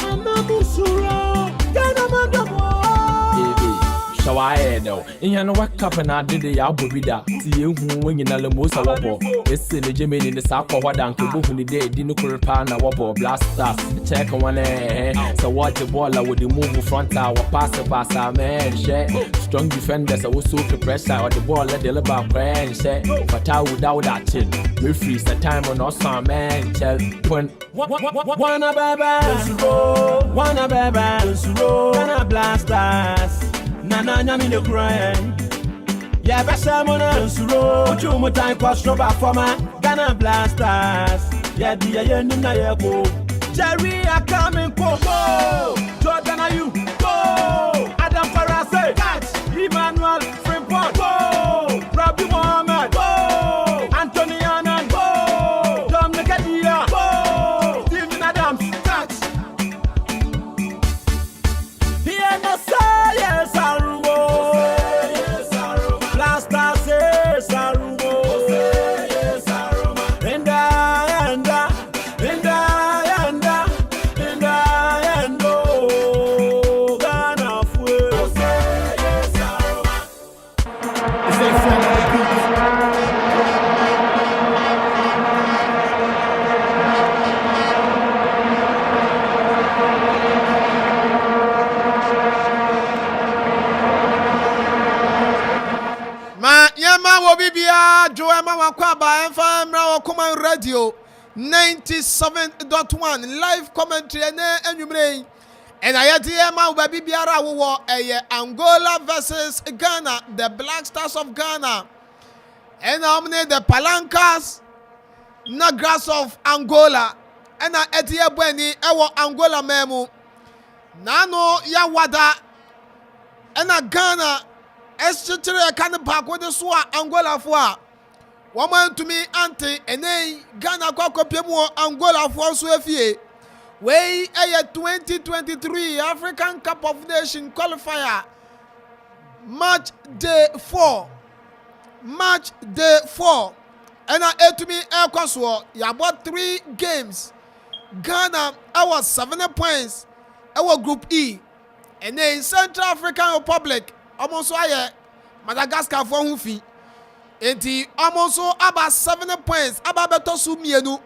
I'm a musuro, Ghana. I know. In your wake up and I did the Abubida. See you when you know the most of wobble. It's in the Jimmy in the South of Wadan, who the day didn't call pan a wobble, blasters. Check on one so what the baller with the move front tower, pass our man, share. Strong defenders, I was so pressure or the ball let the liver brand share. But I without that chill. We freeze the time on us, man. Tell when wanna baby, wanna blasters. Nana nyami no crying. Yeah, besa mona suro. Oju mo time kwa stroba forma. Ghana blasters. Yeah, di ya num na ye ko. Jerry are coming go. Jordan are you go. Adam Farase catch. Emmanuel Frimpong go. Robbie Mohammed go. Anthony Annan go. Dom Nekadia go. Steven Adams catch. Here no say yes Arugo. Blasters say Arugo. Bibia Okoman Akwaaba FM Okoman Radio 97.1 live commentary and I hear my baby Biara war Angola versus Ghana, the Black Stars of Ghana, and the Palancas Negras of Angola, and I hear Bweni Ewo Angola Memu Nano Yawada and Ghana. Eschitere kan back with the swa Angola for woman to me anti ene Ghana Akropong Angola for so efie we 2023 African Cup of Nations qualifier match day 4 and I to me ekwaso ya bought 3 games. Ghana our 7 points our group E and in Central African Republic almost aye Madagascar for hufi enti almost about 7 points about beto su mienu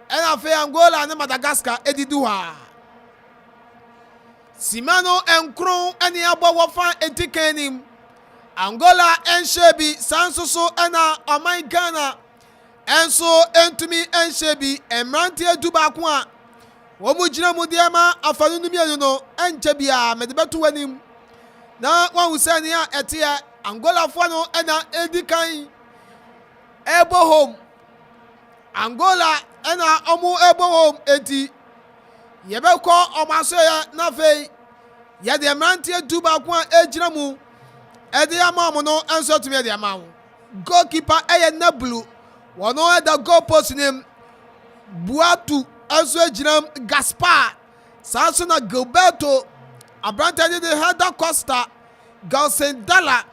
and afa Angola and Madagascar edidu ha Simano enkron eni abo wofa etikenim Angola enshebi sansoso ena oman Ghana enso entumi enshebi emrantie dubako a wo mu gina mu diama afanu mienu no enchebia medebetu wanim na one who said ya etia Angola fano ena edikan ebo home Angola ena omu ebo home eti yebeko omaso ya na fe ye de mrantie duba kwa ejina mu edi ama mo no enso tumi de ama wo goalkeeper eye na blue wono da goal post name Buatu enso ejina Gaspar saso na Gilberto Abrante de Heather Costa, Gausendala,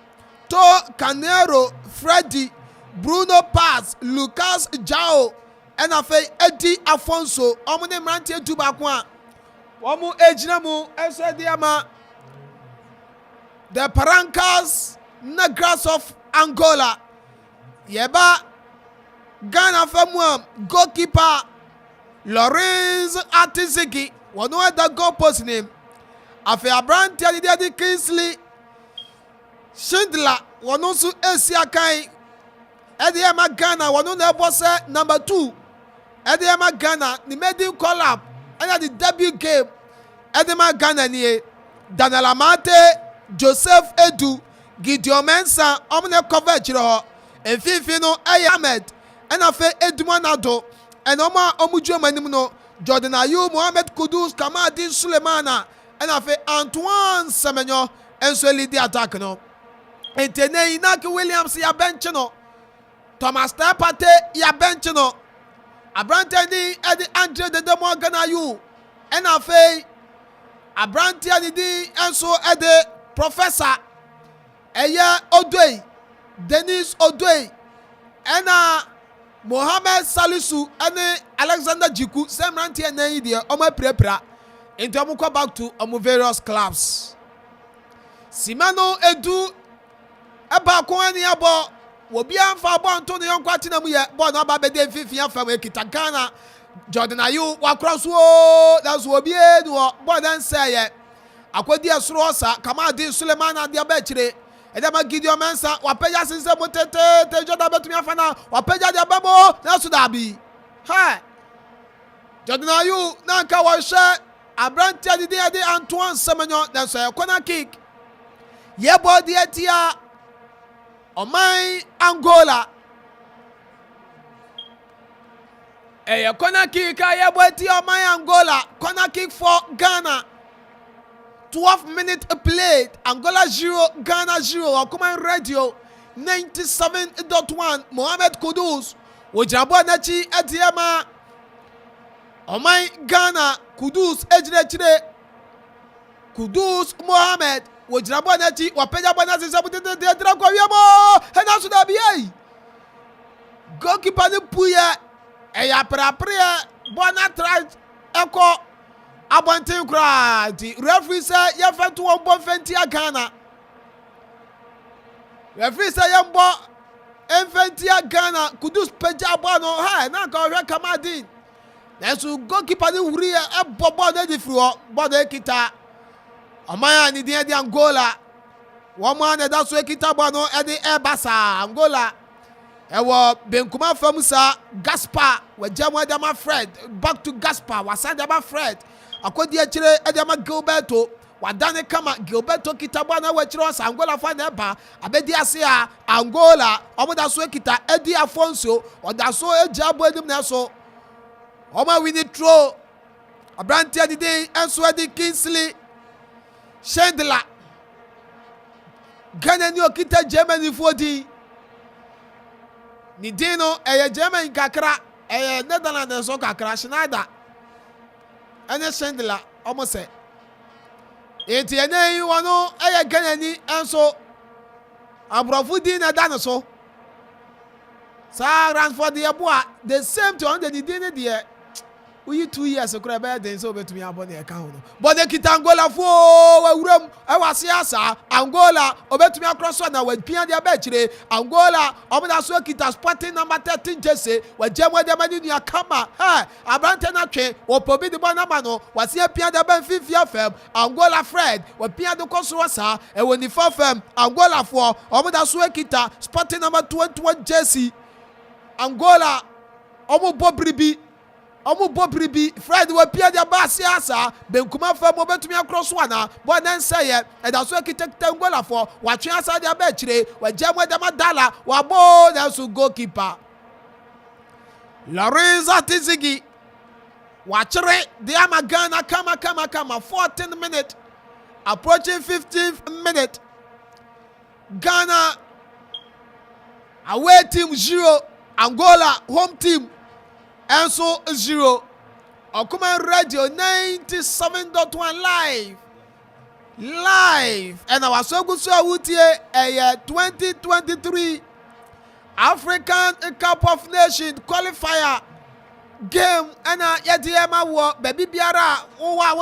To Canero, Freddy, Bruno Paz, Lucas Jao, and Afe Eddie Afonso, Omune Mantie Tubakwa, Omu Ejinamu, Esediama, the Parancas Negras of Angola, Yeba, Ghana Femwa, goalkeeper, Lorenz Atiziki, one of the goal post name. Afe Abrante Adidi Kingsley Schindler wonu su Esiakai Ediema Ghana wonu na boss number 2 Ediema Ghana ni made collab and the debut game Ediema Ghana ni Daniel Amate Joseph Edu Gideon Mensah omne coverage ro enfifi no Ahmed and afe Edumanado and omujo manim no Jordan Ayew Mohamed Kudus Kamadi Sulemana and afe Antoine Semenyo enso lead the attack no entene Inaki Williams ya bench no Thomas Tepate ya bench no Abrante ni Eddie Andre de Morgan Ayew and afe Abrante ni enso Ede Professor Eya Odoi Dennis Odoi and Mohamed Salisu and Alexander Jiku same ranti and idea on my prepara into Amuka back to various clubs. Simano edu eba ko ani abo wo bia mfa abo nto ne yonko atina mu ye bo na ba bede fifia fam ekita Ghana Jordan Ayew wa cross wo that's wo bie no bo dan say ye akwadi asoro osa Kamaldeen Suleiman ade abachire edema Gideon Mensah wa peja sinse motete te Jordan betumi afana wa peja de ababo na so dabi ha Jordan Ayew na nka wo hwe abrantia de Antoine Semenyo dan so ye corner kick ye body etia Oman Angola a corner kick ye body Oman Angola corner kick for Ghana 12 minutes played Angola 0 Ghana 0 Okoman Radio 97.1 Mohamed Kudus wojabo nachi etiema Oman Ghana Kudus ejire Kudus Mohamed wojirabo nachi wapeja bwana sisa butete dra kwa wiamo hena suda biye goalkeeper ni puya eya prapre bwana try eko abonten kra di referee say ye fetu won bo fenti Ghana referee say ye mbo enfenti Ghana Kudus peja bwana ha na ka hwe Kamaldeen nesu goalkeeper ni wuri e bobo na di fro bodo ekita Amaya ni de Angola woman da so ekita bano e de Basa Angola e wo benkuma famsa Gaspar wajama dama Fred back to Gaspar wasanda ba Fred akodi akire e de ma Gilberto wadane kama Gilberto kita bana wachire osa Angola fa na ba abedi ase a Angola omoda so ekita Edi Afonso oda so ejabo edim na so oma wini throw abrantia de enso Edi Kingsley Chandler Ghana ni okita Germany fodi ni dino Germany kakra Netherlands so kakra Schneider ene Chandler almost say enti ene yi wono Ghana ni enso abrofo di na dan so sa ran for the aboa the same to on the dino there we 2 years akura be den so betumi abone e kan no but the kita Angola fo wawuram e wase asa Angola obetumi across na wa pia dia be kire Angola omoda so kita Sporting number 13 jersey wa jemwe de mani nua kama ha abrante na twe wo pobi de bona ma no wase pia de ben fifia fam Angola Fred wa pia de koso sa e woni fa fam Angola fo omoda so kita Sporting number 21 jersey Angola omo bobribi Fred wa pia dia basi asa benkuma fa mo betumi across wana bo nan say e da so architect Angola for wa twen asa dia ba kire wa jamwa da madala wa bo na so goalkeeper Lorenzo Tizigi wa kire dia magana kama 14 minute approaching 15th minute Ghana away team 0 Angola home team Enso 0 Okoman Radio 97.1 live and our so good so wutie 2023 African Cup of Nations qualifier game and yediema wo baby biara wo wa